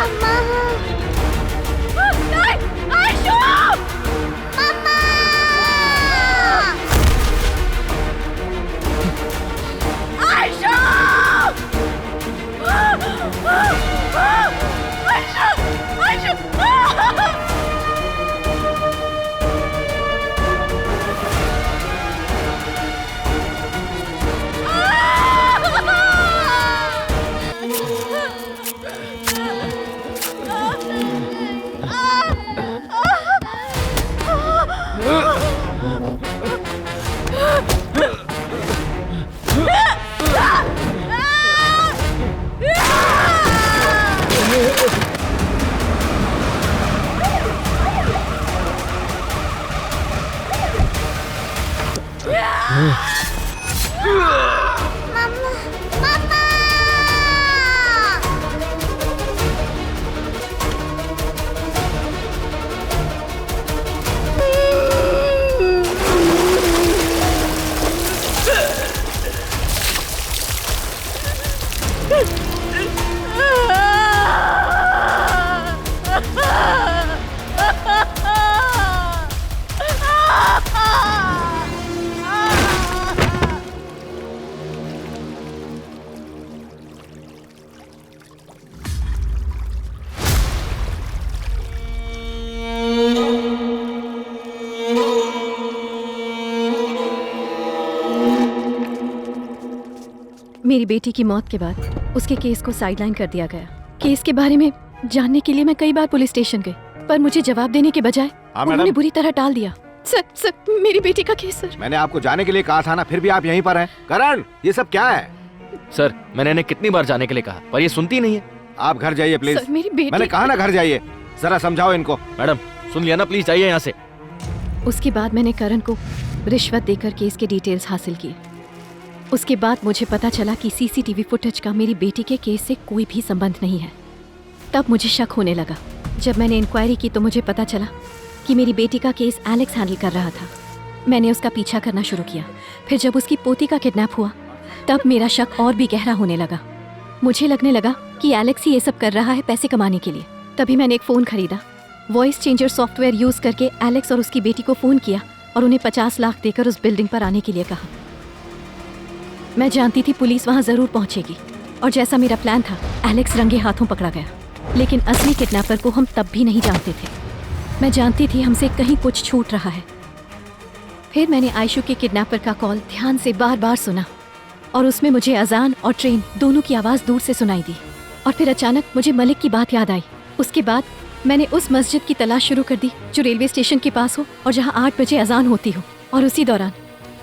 नहीं आशु! मम्मा! आशु! आशु! मेरी बेटी की मौत के बाद उसके केस को साइडलाइन कर दिया गया। केस के बारे में जानने के लिए मैं कई बार पुलिस स्टेशन गई, पर मुझे जवाब देने के बजाय उन्होंने बुरी तरह टाल दिया। सर मेरी बेटी का केस सर। मैंने आपको जाने के लिए कहा था ना, फिर भी आप यहीं पर हैं। करण, ये सब क्या है? सर, मैंने इन्हें कितनी बार जाने के लिए कहा, पर ये सुनती नहीं है। आप घर जाइए प्लीज। सर, मेरी बेटी। मैंने कहा ना घर जाइए, जरा समझाओ इनको। मैडम सुन लिया ना, प्लीज जाइए यहाँ से। उसके बाद मैंने करण को रिश्वत देकर केस के डिटेल्स हासिल किए। उसके बाद मुझे पता चला कि सीसीटीवी फुटेज का मेरी बेटी के केस से कोई भी संबंध नहीं है। तब मुझे शक होने लगा। जब मैंने इंक्वायरी की तो मुझे पता चला कि मेरी बेटी का केस एलेक्स हैंडल कर रहा था। मैंने उसका पीछा करना शुरू किया। फिर जब उसकी पोती का किडनैप हुआ तब मेरा शक और भी गहरा होने लगा। मुझे लगने लगा कि एलेक्स ही ये सब कर रहा है पैसे कमाने के लिए। तभी मैंने एक फ़ोन खरीदा। वॉइस चेंजर सॉफ्टवेयर यूज़ करके एलेक्स और उसकी बेटी को फ़ोन किया और उन्हें 50 लाख देकर उस बिल्डिंग पर आने के लिए कहा। मैं जानती थी पुलिस वहाँ ज़रूर पहुँचेगी और जैसा मेरा प्लान था एलेक्स रंगे हाथों पकड़ा गया। लेकिन असली किडनैपर को हम तब भी नहीं जानते थे। मैं जानती थी हमसे कहीं कुछ छूट रहा है। फिर मैंने आयशु के किडनैपर का कॉल ध्यान से बार बार सुना और उसमें मुझे अजान और ट्रेन दोनों की आवाज़ दूर से सुनाई दी। और फिर अचानक मुझे मलिक की बात याद आई। उसके बाद मैंने उस मस्जिद की तलाश शुरू कर दी जो रेलवे स्टेशन के पास हो और जहाँ 8 बजे अजान होती हो। और उसी दौरान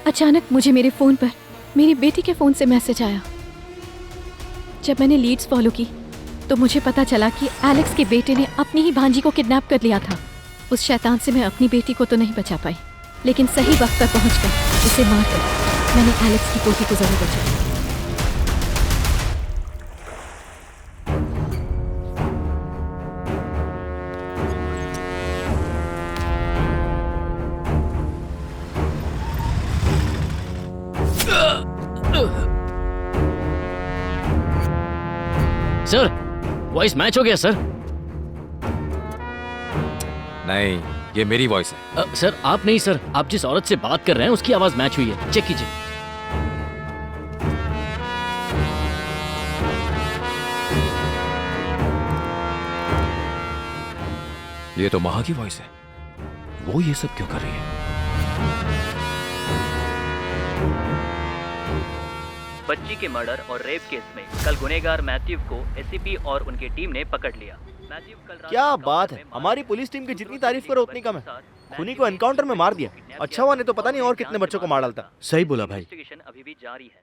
अचानक मुझे मेरे फ़ोन पर मेरी बेटी के फ़ोन से मैसेज आया। जब मैंने लीड्स फॉलो की तो मुझे पता चला कि एलेक्स के बेटे ने अपनी ही भांजी को किडनैप कर लिया था। उस शैतान से मैं अपनी बेटी को तो नहीं बचा पाई, लेकिन सही वक्त पर पहुंचकर उसे मारकर मैंने एलेक्स की पोती को जरूर बचाया। सर वॉइस मैच हो गया सर। नहीं, ये मेरी वॉइस है। सर आप नहीं सर, आप जिस औरत से बात कर रहे हैं उसकी आवाज मैच हुई है, चेक कीजिए। ये तो महा की वॉइस है। वो ये सब क्यों कर रही है? बच्ची के मर्डर और रेप केस में कल गुनेगार मैथ्यू को एसीपी और उनकी टीम ने पकड़ लिया। मैथ्यू कल रात क्या बात है, हमारी पुलिस टीम की जितनी तारीफ करो उतनी कम है। खूनी को एनकाउंटर में मार दिया, अच्छा हुआ नहीं तो पता नहीं और कितने बच्चों को मार डालता। सही बोला भाई। इन्वेस्टिगेशन अभी भी जारी है।